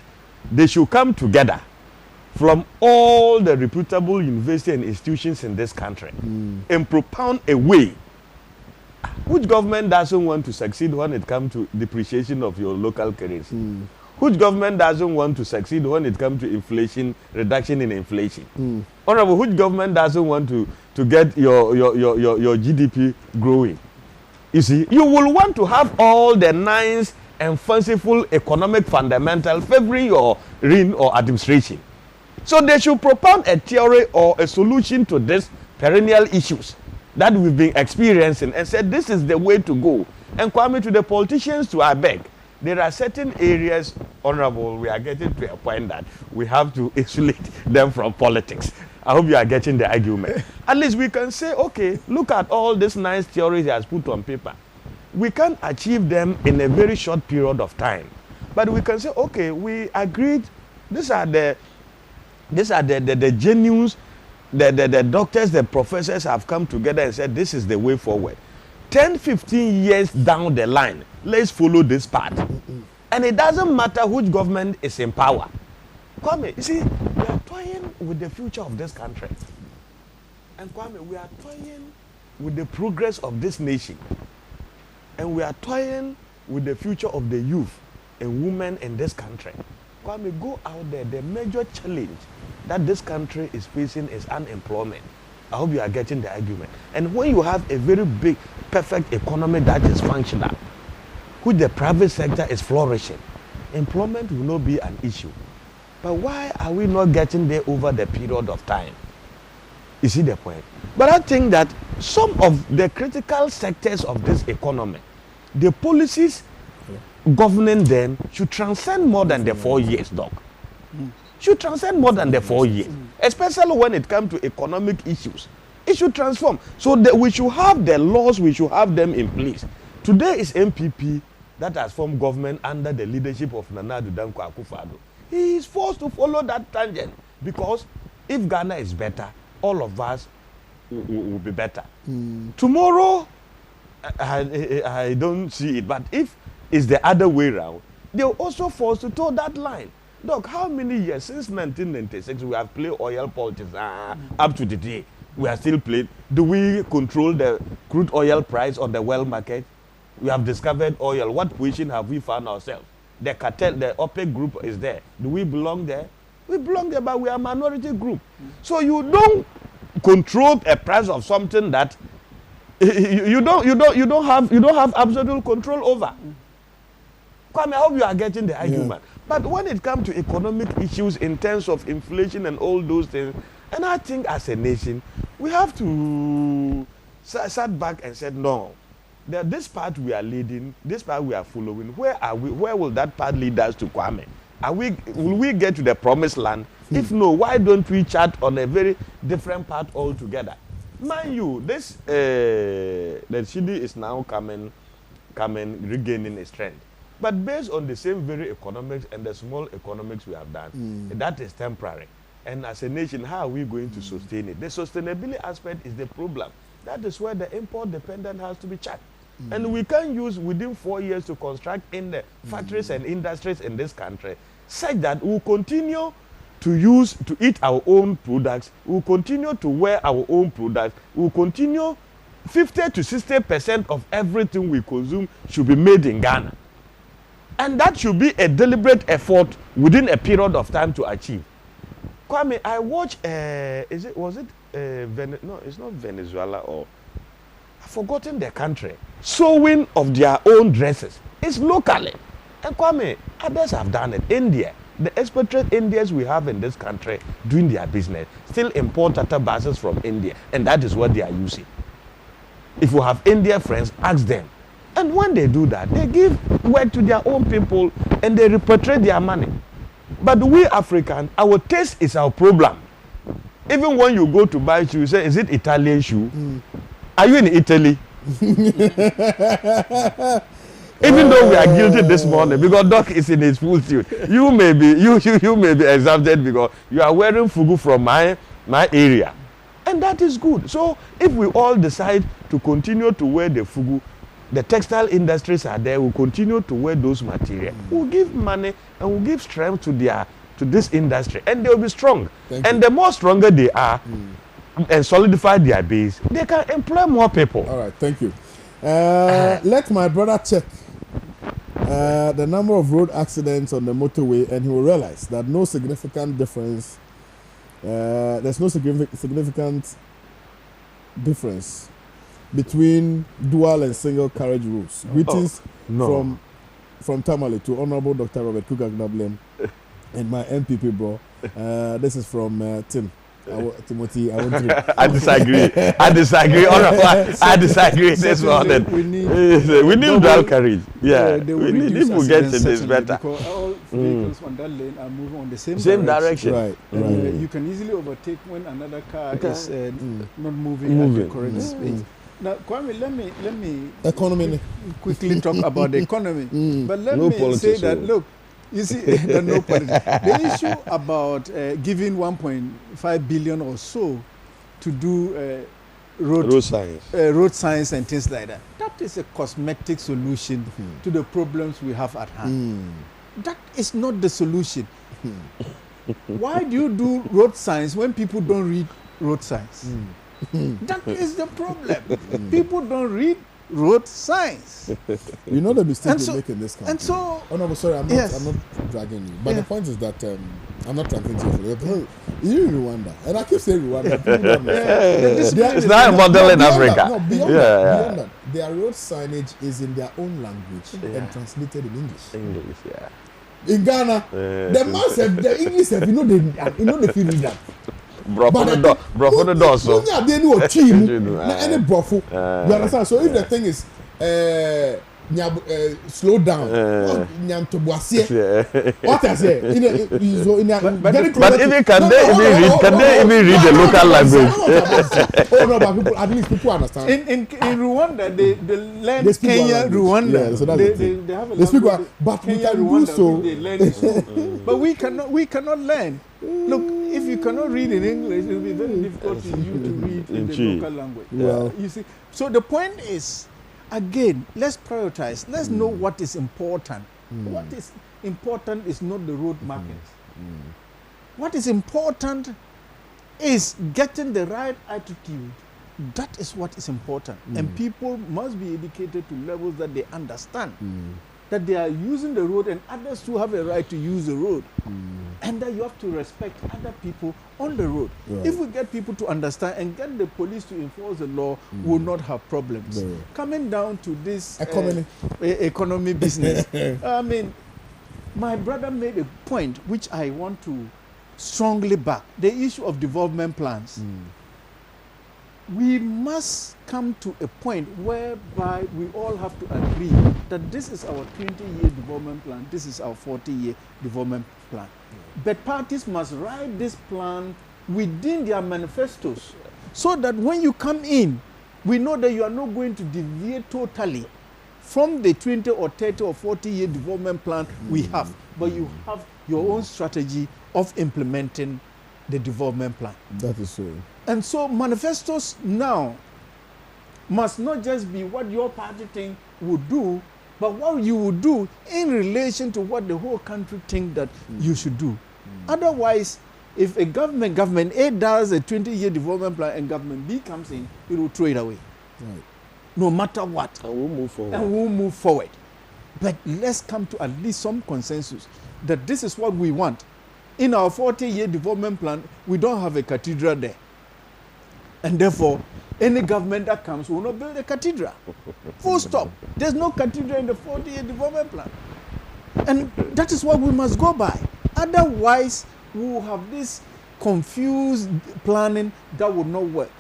they should come together from all the reputable universities and institutions in this country and propound a way. Which government doesn't want to succeed when it comes to depreciation of your local currency? Which government doesn't want to succeed when it comes to inflation, reduction in inflation? Honorable, which government doesn't want to get your GDP growing? You see, you will want to have all the nice and fanciful economic fundamentals favoring your reign or administration. So they should propound a theory or a solution to these perennial issues that we've been experiencing and said this is the way to go. And Kwame, to the politicians, to I beg, there are certain areas, Honorable, we are getting to a point that we have to isolate them from politics. I hope you are getting the argument. At least we can say, okay, look at all these nice theories he has put on paper. We can achieve them in a very short period of time. But we can say, okay, we agreed, these are the genuines, the doctors, the professors have come together and said this is the way forward. 10, 15 years down the line, let's follow this path. And it doesn't matter which government is in power. Kwame, you see, we are toying with the future of this country. And Kwame, we are toying with the progress of this nation. And we are toying with the future of the youth and women in this country. Kwame, go out there. The major challenge that this country is facing is unemployment. I hope you are getting the argument. And when you have a very big, perfect economy that is functional, which the private sector is flourishing, employment will not be an issue. But why are we not getting there over the period of time? You see the point? But I think that some of the critical sectors of this economy, the policies governing them should transcend more than the 4 years, Doc. Should transcend more than the 4 years, especially when it comes to economic issues. It should transform. So that we should have the laws, we should have them in place. Today is MPP that has formed government under the leadership of Nana Addo Dankwa Akufo-Addo. He is forced to follow that tangent because if Ghana is better, all of us will be better. Tomorrow, I don't see it, but if it's the other way around, they're also forced to toe that line. Doc, how many years since 1996 we have played oil politics up to today? We are still playing. Do we control the crude oil price on the world market? We have discovered oil. What position have we found ourselves? The cartel, the OPEC group is there. Do we belong there? We belong there, but we are a minority group. So you don't control a price of something that you don't have absolute control over. Kwame, I hope you are getting the argument. Yeah. But when it comes to economic issues in terms of inflation and all those things, and I think as a nation, we have to sat back and said, no, this path we are leading, this path we are following, where are we? Where will that path lead us to, Kwame? Will we get to the promised land? If no, why don't we chart on a very different path altogether? Mind you, the Shidi is now coming, regaining its strength. But based on the same very economics and the small economics we have done, that is temporary. And as a nation, how are we going to sustain it? The sustainability aspect is the problem. That is where the import dependent has to be checked. And we can use within 4 years to construct in the factories and industries in this country, such that we will continue to eat our own products, we will continue to wear our own products, we will continue 50 to 60% of everything we consume should be made in Ghana. And that should be a deliberate effort within a period of time to achieve. Kwame, I watched, it's not Venezuela or, I've forgotten the country, sewing of their own dresses. It's locally. And Kwame, others have done it. India, The expatriate Indians we have in this country doing their business still import Tata buses from India, and that is what they are using. If you have India friends, ask them. And when they do that, they give work to their own people and they repatriate their money. But we Africans, our taste is our problem. Even when you go to buy shoe, you say, is it Italian shoe? Are you in Italy? Even though we are guilty this morning, because Doc is in his full suit, you may be exempted because you are wearing fugu from my area, and that is good. So if we all decide to continue to wear the fugu, the textile industries are there. We'll continue to wear those materials. We'll give money and we'll give strength to this industry, and they will be strong. And the more stronger they are, and solidify their base, they can employ more people. All right, thank you. Let my brother check the number of road accidents on the motorway, and he will realize that no significant difference. There's no significant difference between dual and single carriage rules. Greetings from Tamale to Honorable Dr. Robert Kugagnablem and my MPP bro. This is from Tim. Timothy, I want to. I disagree. I disagree. This morning. We need dual carriage. Yeah, we need if we get to this better. Because all vehicles on that lane are moving on the same direction. Right. You can easily overtake when another car is not moving at the correct speed. Now, Kwame, let me economy quickly talk about the economy. But let me say that, look, you see, no politics. The issue about giving 1.5 billion or so to do road science and things like that, that is a cosmetic solution to the problems we have at hand. That is not the solution. Why do you do road science when people don't read road science? That is the problem. People don't read road science. You know the mistake we make in this country. And so, oh no, sorry, I'm not dragging you. But the point is that I'm not trying to you. You're in Rwanda, and I keep saying Rwanda. It's not a model in Africa. No, beyond that, their road signage is in their own language and translated in English. In Ghana, the man said the English said, you know they feel that. Bro, for the door, so. Any brofu. You understand? So if the thing is slow down, what I say? But if can they even read the local language? Oh no, but people, at least people understand. In Rwanda, they learn Kenya, Rwanda. Yeah, so they have a language. But we can do so. They learn it so. But we cannot learn. Look, if you cannot read in English, it will be very difficult for you to read in the local language. Well, you see. So the point is, again, let's prioritize. Let's know what is important. What is important is not the road markings. What is important is getting the right attitude. That is what is important. And people must be educated to levels that they understand. That they are using the road and others too have a right to use the road. And that you have to respect other people on the road. Right. If we get people to understand and get the police to enforce the law, we will not have problems. Right. Coming down to this economy business, I mean, my brother made a point which I want to strongly back. The issue of development plans. We must come to a point whereby we all have to agree that this is our 20-year development plan, this is our 40-year development plan. But parties must write this plan within their manifestos so that when you come in, we know that you are not going to deviate totally from the 20 or 30 or 40-year development plan we have, but you have your own strategy of implementing the development plan. That is so. And so manifestos now must not just be what your party think would do, but what you would do in relation to what the whole country think that you should do. Otherwise, if a government A does a 20-year development plan and government B comes in, it will throw it away. Right. No matter what. And we'll move forward. But let's come to at least some consensus that this is what we want. In our 40-year development plan, we don't have a cathedral there. And therefore, any government that comes will not build a cathedral. Full stop. There's no cathedral in the 40-year development plan. And that is what we must go by. Otherwise, we will have this confused planning that will not work.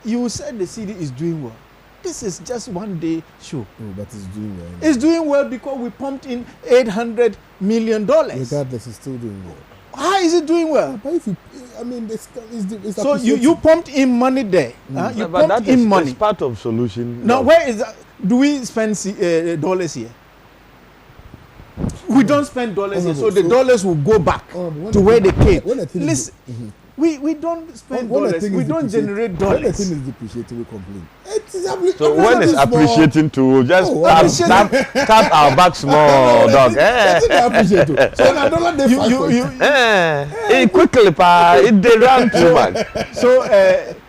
You said the city is doing well. This is just one day show. Oh, but it's doing well. It's doing well because we pumped in $800 million. Regardless, it's still doing well. How is it doing well? But if you, I mean, it's so you pumped in money there. You but pumped that in money. It's part of solution. Now, where is that? Do we spend dollars here? We don't spend dollars here, so the dollars will go back to where they came. Listen, we don't spend dollars. We don't generate dollars. When the thing is depreciating, we complain. So when it's appreciating to just tap our back small, dog. So now dollar they quickly, they run too much. So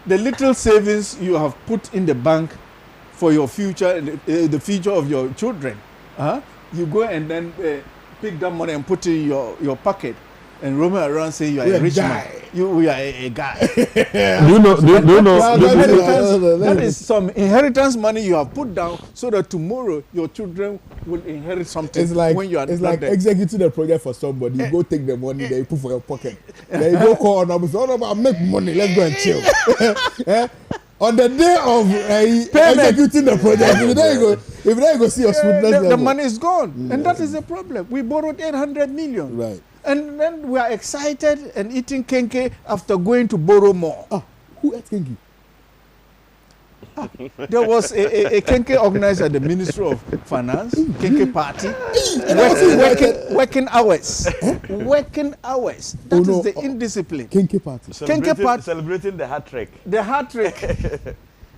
the little savings you have put in the bank for your future, the future of your children, you go and then pick that money and put it in your pocket and roam around saying you are a rich man. We are a guy. Do you know? That is some inheritance money you have put down so that tomorrow your children will inherit something. It's like when you are executing a project for somebody. You go take the money, then you put for your pocket. Then you go call on them. I'll make money. Let's go and chill. On the day of executing the project, if there you go see your smoothness, the money is gone, and that is the problem. We borrowed 800 million, right? And then we are excited and eating kenke after going to borrow more. Who ate kenke? There was a kenke organized at the Ministry of Finance, kenke party, working hours. Working hours. That is the indiscipline. Kenke party. Celebrating the hat trick. The hat trick.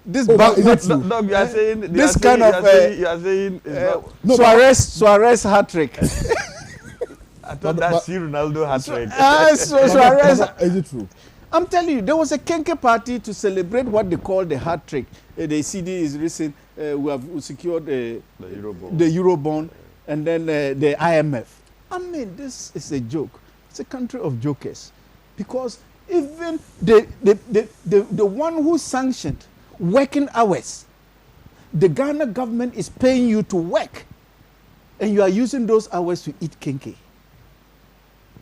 This you are saying this kind of Suarez hat trick. I thought that's Ronaldo hat trick. Suarez. Is it true? I'm telling you, there was a kenke party to celebrate what they call the hat trick. The CD is recent. We have secured the Eurobond, and then the IMF. I mean, this is a joke. It's a country of jokers, because even the one who sanctioned working hours, the Ghana government is paying you to work, and you are using those hours to eat kenke.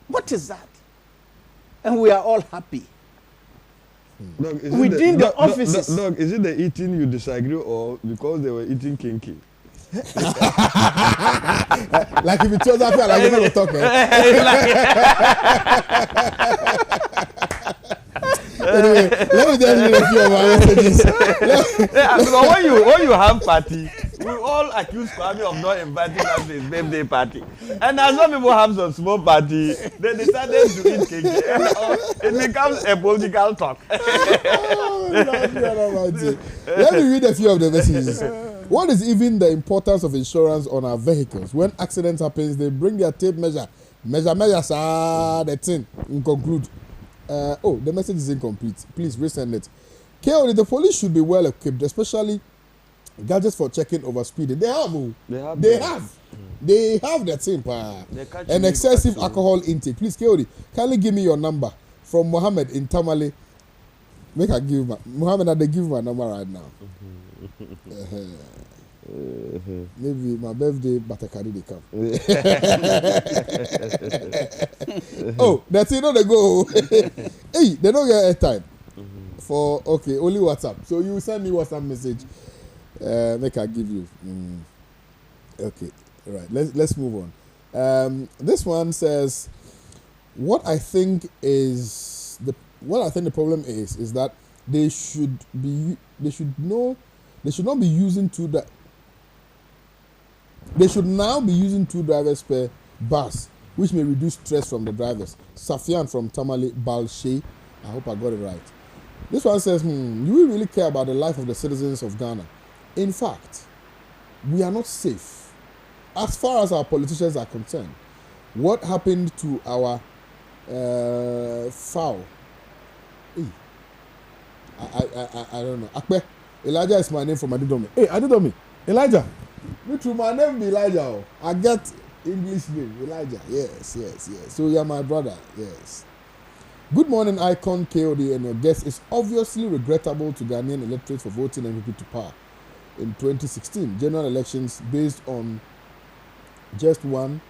What is that? And we are all happy. Look, within the offices. Look, is it the eating you disagree or because they were eating kinky? Like if you told that like you're not talking. Anyway, let me just read a few of our messages. Because when you have party, we all accuse Kwame of not inviting us to his birthday party. And as some people have some small party, they decided to eat cake. And it becomes a political talk. Let me read a few of the messages. What is even the importance of insurance on our vehicles? When accidents happen, they bring their tape measure, the thing, and conclude. The message is incomplete. Please resend it. KO, the police should be well equipped, especially gadgets for checking over speeding. They have that thing. An excessive alcohol intake. Please, KO, kindly give me your number from Mohammed in Tamale. Make I give Mohammed, they give my number right now. Maybe my birthday, but I carry the cup. Oh, that's it. No, they go. Hey, they don't get airtime for only WhatsApp. So you send me WhatsApp message. Make I give you. Okay, right. Let's move on. This one says, what I think the problem is that they should now be using two drivers per bus, which may reduce stress from the drivers. Safian from Tamale Balshe. I hope I got it right. This one says, do we really care about the life of the citizens of Ghana? In fact, we are not safe. As far as our politicians are concerned, what happened to our fowl? I don't know. Akbe, Elijah is my name from Adidomi. Hey, Adidomi, Elijah. Me too, my name be Elijah. I get English name, Elijah. Yes. So you're my brother. Yes. Good morning, Icon KOD and your guest. It's obviously regrettable to Ghanaian electorates for voting NPP to power in 2016 general elections based on just one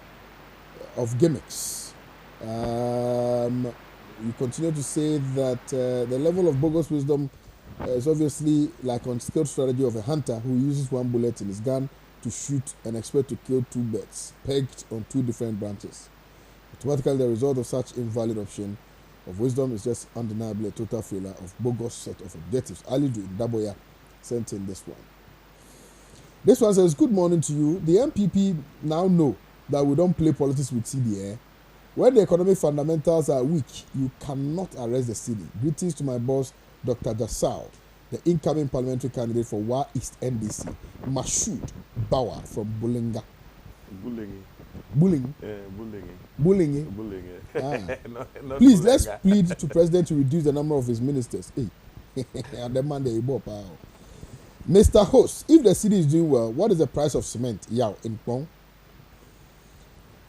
of gimmicks. You continue to say that the level of bogus wisdom is obviously like unskilled strategy of a hunter who uses one bullet in his gun to shoot and expect to kill two birds pegged on two different branches. Automatically, the result of such invalid option of wisdom is just undeniably a total failure of bogus set of objectives. Alidu in Daboya sent in this one. This one says, good morning to you. The MPP now know that we don't play politics with CDA. When the economic fundamentals are weak, you cannot arrest the city. Greetings to my boss, Dr. Jasal, the incoming parliamentary candidate for Wa East NDC, Mashood Bawa from Bulinga. Bullying. Please, let's plead to President to reduce the number of his ministers. Hey, and the man they bought. Mr. Host, if the city is doing well, what is the price of cement? Yao in Pong.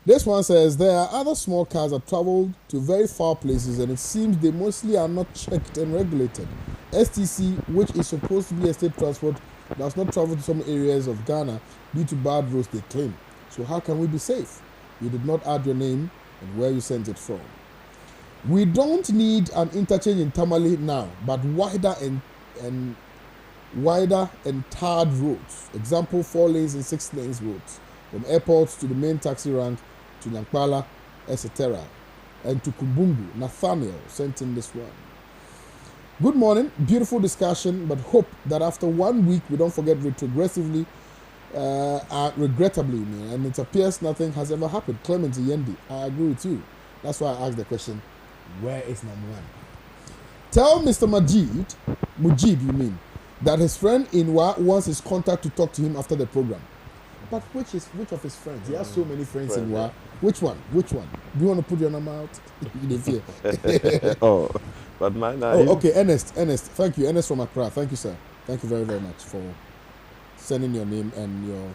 This one says there are other small cars that travel to very far places, and it seems they mostly are not checked and regulated. STC, which is supposed to be a state transport, does not travel to some areas of Ghana due to bad roads, they claim. So how can we be safe? You did not add your name and where you sent it from. We don't need an interchange in Tamale now, but wider and tarred roads. Example, 4 lanes and 6 lanes roads. From airports to the main taxi rank to Nampala, etc. And to Kumbungu. Nathaniel sent in this one. Good morning, beautiful discussion, but hope that after 1 week we don't forget regrettably, and it appears nothing has ever happened. Clement Yendi, I agree with you. That's why I asked the question, where is number 1? Tell Mr. Mujib, you mean, that his friend Inwa wants his contact to talk to him after the program. But which of his friends? He has so many friends in Wa. Which one? Do you want to put your number out? But mine. Okay, Ernest. Thank you, Ernest from Accra. Thank you, sir. Thank you very, very much for sending your name and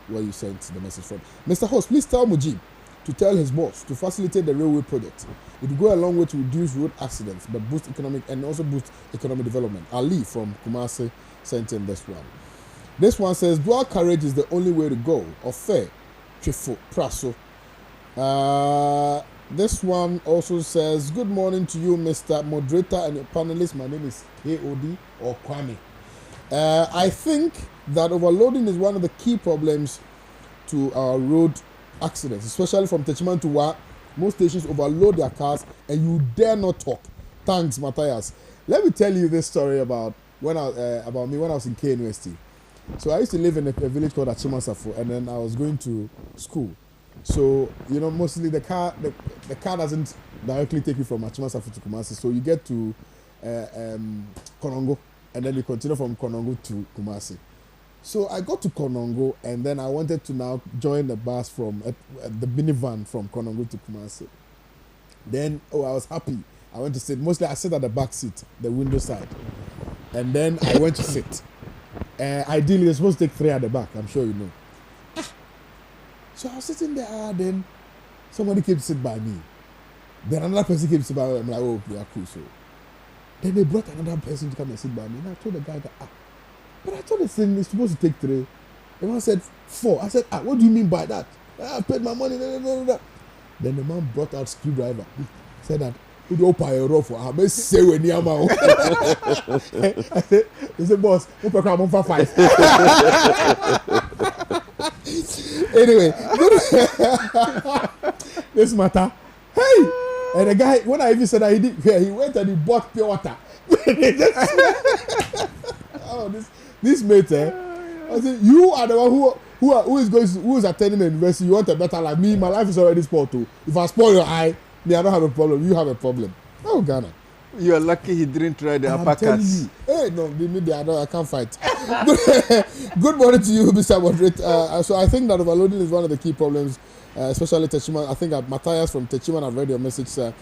where you sent the message from. Mr. Host, please tell Mujib to tell his boss to facilitate the railway project. It will go a long way to reduce road accidents, but boost economic development. Ali from Kumasi sent in this one. This one says, dual carriage is the only way to go. Ofe, Trifo, Praso. This one also says, good morning to you, Mr. Moderator and your panelists. My name is KOD or Kwame. I think that overloading is one of the key problems to our road accidents, especially from Techiman to Wa. Most stations overload their cars and you dare not talk. Thanks, Matthias. Let me tell you this story about me when I was in KNUST. So I used to live in a village called Achimasafo, and then I was going to school. So, mostly the car doesn't directly take you from Achimasafo to Kumasi. So you get to Konongo, and then you continue from Konongo to Kumasi. So I got to Konongo, and then I wanted to now join the bus from the minivan from Konongo to Kumasi. Then, I was happy. I went to sit. Mostly I sit at the back seat, the window side. And then I went to sit. Ideally, you're supposed to take 3 at the back. I'm sure you know. So I was sitting there, then somebody came to sit by me. Then another person came to sit by me. I'm like, oh, they are cool. So then they brought another person to come and sit by me. And I told the guy that, but I thought the thing is supposed to take 3. The man said 4. I said, what do you mean by that? I paid my money. Then the man brought out screwdriver. Said that, he said, boss, I'm 5. Anyway, this matter. Hey! And the guy, when I even said that he went and he bought pure water. This mate, I said, you are the one who is attending the university. You want a better life. Me, my life is already spoiled too. If I spoil your eye, me, I don't have a problem. You have a problem. Oh, Ghana. You are lucky he didn't try the uppercuts. Hey, no, I can't fight. Good morning to you, Mr. Moderator. So I think that overloading is one of the key problems, especially Techiman. I think Matthias from Techiman, I've read your message, sir.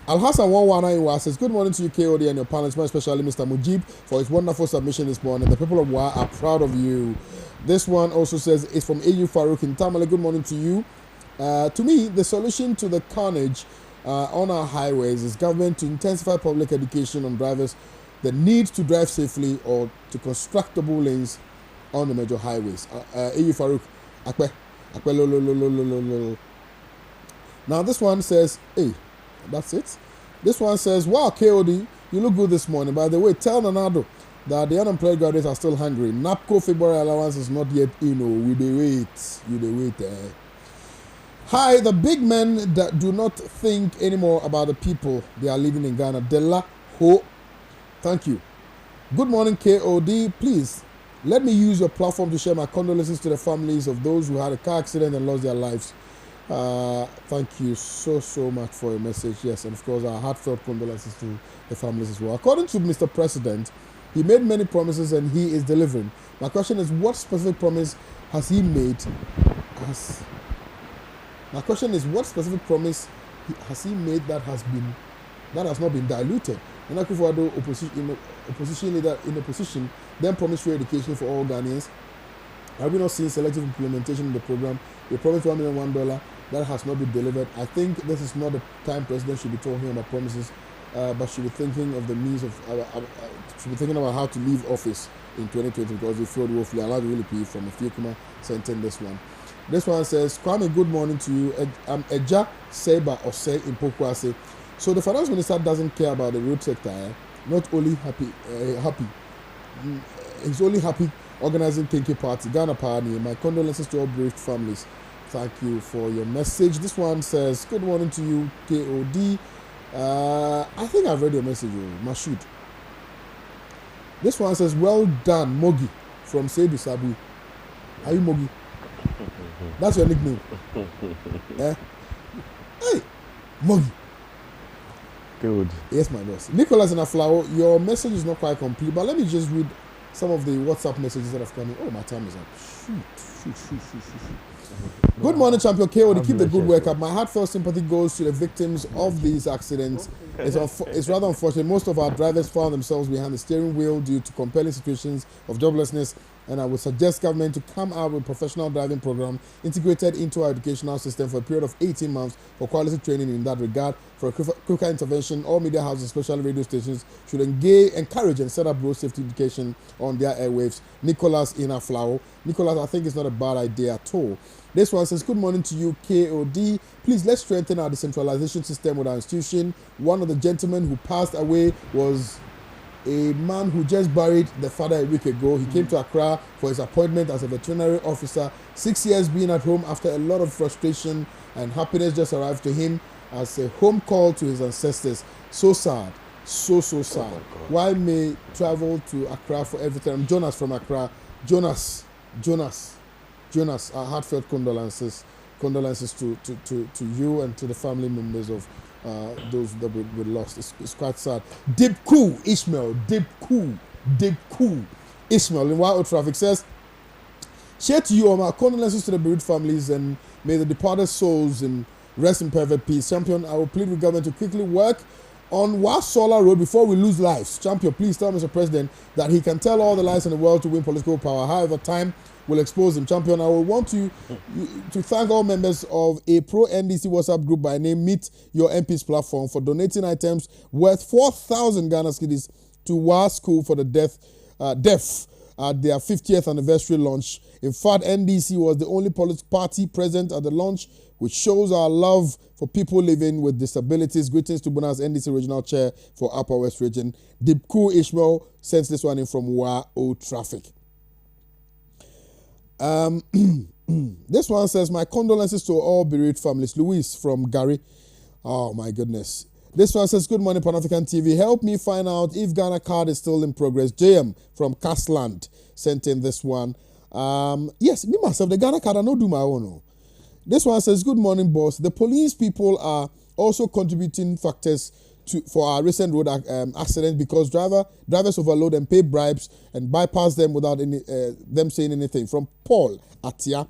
Al-Hassan 119 says, good morning to you, KOD, and your panelists, especially Mr. Mujib, for his wonderful submission this morning. The people of Wa are proud of you. This one also says, it's from AU Farouk in Tamale. Good morning to you. To me, the solution to the carnage on our highways is government to intensify public education on drivers, the need to drive safely or to construct double lanes on the major highways. AU Farouk, Now this one says, hey, that's it. This one says, wow, KOD, you look good this morning. By the way, tell Nanado that the unemployed graduates are still hungry. NAPCO February allowance is not yet in. We dey wait. Hi, the big men that do not think anymore about the people they are living in Ghana. Dela Ho. Thank you. Good morning, KOD. Please, let me use your platform to share my condolences to the families of those who had a car accident and lost their lives. Thank you so much for your message. Yes, and of course, our heartfelt condolences to the families as well. According to Mr. President, he made many promises and he is delivering. My question is, what specific promise has he made? My question is, what specific promise has he made that has not been diluted? And Akufo-Addo, opposition leader in opposition, then promised free education for all Ghanaians. Have we not seen selective implementation of the program? They promised $1 million that has not been delivered. I think this is not the time President should be talking about promises, but should be thinking of the means of, should be thinking about how to leave office in 2020 because they failed woefully. Allowed really P from Afiekuma sent in this one. This one says, Kwame, good morning to you. I'm Eja Seba Ose in Pokwase. So the finance minister doesn't care about the road sector. Not only happy. He's only happy organizing Kinky Party, Ghana Party. My condolences to all bereaved families. Thank you for your message. This one says, good morning to you, KOD. I think I've read your message, Mashud. This one says, well done, Mogi, from Seydou Sabu. Are you Mogi? That's your nickname. Hey, Mogi. Good. Yes, my boss. Nicholas in Aflao, your message is not quite complete, but let me just read some of the WhatsApp messages that have come in. Oh, my time is up. Shoot. Good morning, Champion KO. Keep the good work up. My heartfelt sympathy goes to the victims of these accidents. It's rather unfortunate. Most of our drivers found themselves behind the steering wheel due to compelling situations of joblessness. And I would suggest government to come out with a professional driving program integrated into our educational system for a period of 18 months for quality training in that regard. For a quicker intervention, all media houses, especially radio stations, should encourage and set up road safety education on their airwaves. Nicholas in Aflao. Nicholas, I think it's not a bad idea at all. This one says, good morning to you, KOD. Please, let's strengthen our decentralization system with our institution. One of the gentlemen who passed away was a man who just buried the father a week ago. He came to Accra for his appointment as a veterinary officer. 6 years being at home after a lot of frustration and happiness just arrived to him as a home call to his ancestors. So sad. So sad. Why may travel to Accra for everything? I'm Jonas from Accra. Jonas, our heartfelt condolences to you and to the family members of those that we lost. It's quite sad. Deep cool Ishmael in Wild Traffic says, share to you all my condolences to the bereaved families and may the departed souls in rest in perfect peace. Champion, I will plead with government to quickly work on Wasola Road before we lose lives. Champion, please tell Mr. President that he can tell all the lies in the world to win political power. However, time will expose him. Champion, I will want to thank all members of a pro-NDC WhatsApp group by name Meet Your MP's platform for donating items worth 4,000 Ghana cedis to WA School for the Deaf at their 50th anniversary launch. In fact, NDC was the only political party present at the launch, which shows our love for people living with disabilities. Greetings to Bona's NDC Regional Chair for Upper West Region. Dipku Ishmael sends this one in from WAO Traffic. This one says, my condolences to all bereaved families. Luis from Gary. Oh my goodness. This one says, good morning, Panafrican TV. Help me find out if Ghana card is still in progress. JM from Castland sent in this one. Yes, me myself, the Ghana card, I don't do my own. This one says, good morning, boss. The police people are also contributing factors for our recent road accidents because drivers overload and pay bribes and bypass them without them saying anything. From Paul Atia.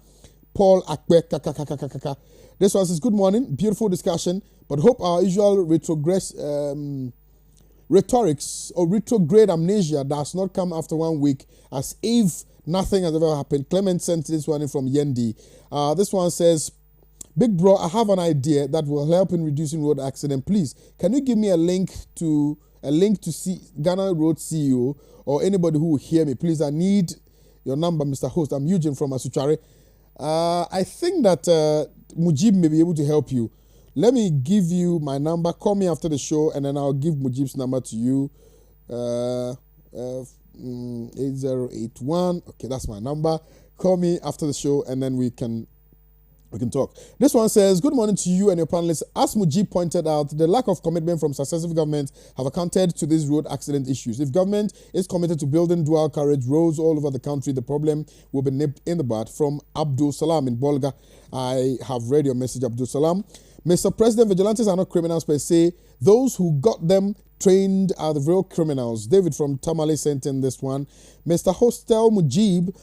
Paul Akbe Kakakakakaka. This one says, good morning, beautiful discussion, but hope our usual rhetorics or retrograde amnesia does not come after 1 week as if nothing has ever happened. Clement sent this one in from Yendi. This one says, big bro, I have an idea that will help in reducing road accident. Please, can you give me a link to see Ghana Road CEO or anybody who will hear me? Please, I need your number, Mr. Host. I'm Eugene from Asuchare. I think that Mujib may be able to help you. Let me give you my number. Call me after the show, and then I'll give Mujib's number to you. 8081. Okay, that's my number. Call me after the show, and then we can talk. This one says, good morning to you and your panelists. As Mujib pointed out, the lack of commitment from successive governments have accounted to these road accident issues. If government is committed to building dual carriage roads all over the country, the problem will be nipped in the bud. From Abdul Salam in Bolga. I have read your message, Abdul Salam. Mr. President, vigilantes are not criminals per se. Those who got them trained are the real criminals. David from Tamale sent in this one. Mr. Hostel Mujib,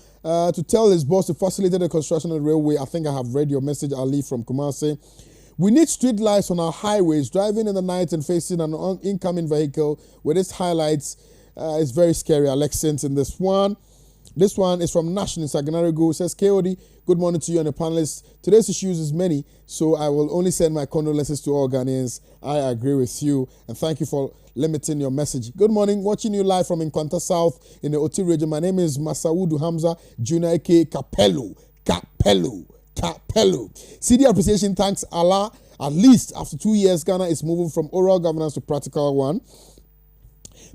to tell his boss to facilitate the construction of the railway. I think I have read your message, Ali from Kumasi. We need street lights on our highways. Driving in the night and facing an incoming vehicle with its highlights is very scary. Alex sent in this one. This one is from Nash in Saganarigo. It says, KOD, good morning to you and the panelists. Today's issues is many, so I will only send my condolences to all Ghanaians. I agree with you, and thank you for limiting your message. Good morning, watching you live from Nkwanta South in the Oti region. My name is Masaudu Hamza Junior, aka Capello. CD appreciation, thanks Allah. At least after 2 years, Ghana is moving from oral governance to practical one.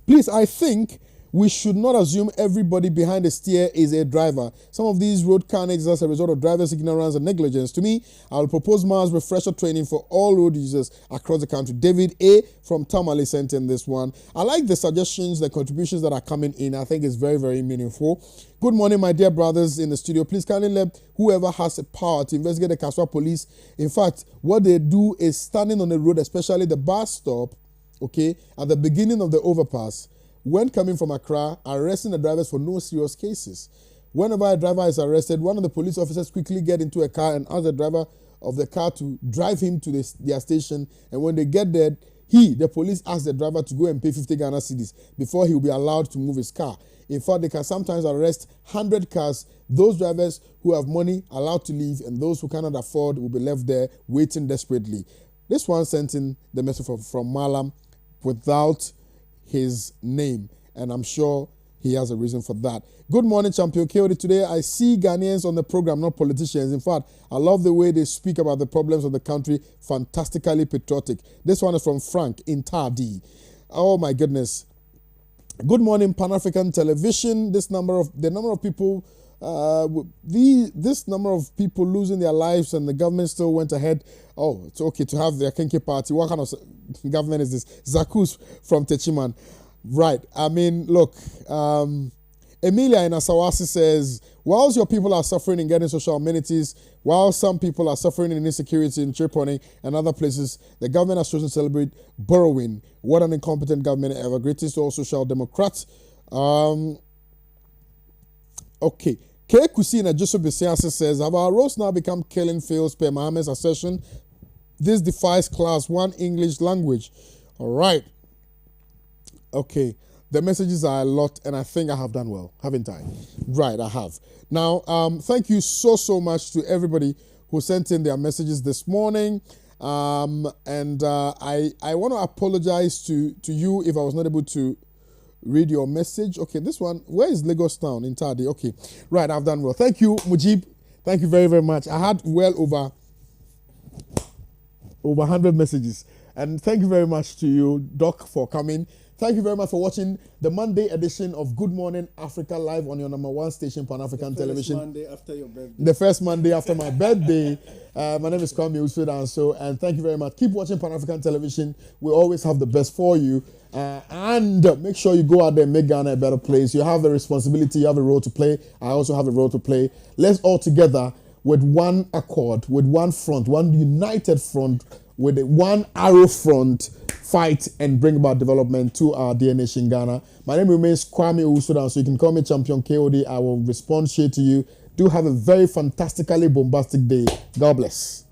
Please, I think we should not assume everybody behind the steer is a driver. Some of these road carnage is as a result of drivers' ignorance and negligence. To me, I will propose mass refresher training for all road users across the country. David A. from Tamale sent in this one. I like the suggestions, the contributions that are coming in. I think it's very, very meaningful. Good morning, my dear brothers in the studio. Please kindly let whoever has a power to investigate the Kaswa police. In fact, what they do is standing on the road, especially the bus stop, okay, at the beginning of the overpass, when coming from Accra, arresting the drivers for no serious cases. Whenever a driver is arrested, one of the police officers quickly get into a car and ask the driver of the car to drive him to their station. And when they get there, the police asks the driver to go and pay 50 Ghana cedis before he will be allowed to move his car. In fact, they can sometimes arrest 100 cars. Those drivers who have money are allowed to leave, and those who cannot afford will be left there waiting desperately. This one sent in the message from Malam without his name, and I'm sure he has a reason for that. Good morning, Champion KOD. Today I see Ghanaians on the program, not politicians. In fact, I love the way they speak about the problems of the country. Fantastically patriotic. This one is from Frank in Tardi. Oh my goodness. Good morning, Pan-African Television. This number of people losing their lives, and the government still went ahead. Oh, it's okay to have their Kenke party. What kind of government is this? Zakus from Techiman. Right. I mean, look, Emilia in Asawasi says, whilst your people are suffering in getting social amenities, while some people are suffering in insecurity in Tripoli and other places, the government has chosen to celebrate borrowing. What an incompetent government ever. Greetings to all social democrats. Okay. K. Kusina Joseph Bisiasa says, have our roads now become killing fields per Mohammed's assertion? This defies class 1 English language. All right. Okay. The messages are a lot, and I think I have done well, haven't I? Right, I have. Now, thank you so much to everybody who sent in their messages this morning. I want to apologize to you if I was not able to read your message. Okay, this one, where is Lagos Town? In Tardy. Okay, right, I've done well. Thank you, Mujib. Thank you very, very much. I had well over 100 messages. And thank you very much to you, Doc, for coming. Thank you very much for watching the Monday edition of Good Morning Africa live on your #1 station, Pan-African Television. The first Monday after your birthday. The first Monday after my birthday. My name is Kwame Osu Danso, and thank you very much. Keep watching Pan-African Television. We always have the best for you. And make sure you go out there and make Ghana a better place. You have the responsibility, you have a role to play. I also have a role to play. Let's all together with one accord, with one front, one united front, with a one arrow front, fight and bring about development to our dear nation, Ghana. My name remains Kwame Osu Danso, so you can call me Champion KOD. I will respond straight to you. Do have a very fantastically bombastic day. God bless.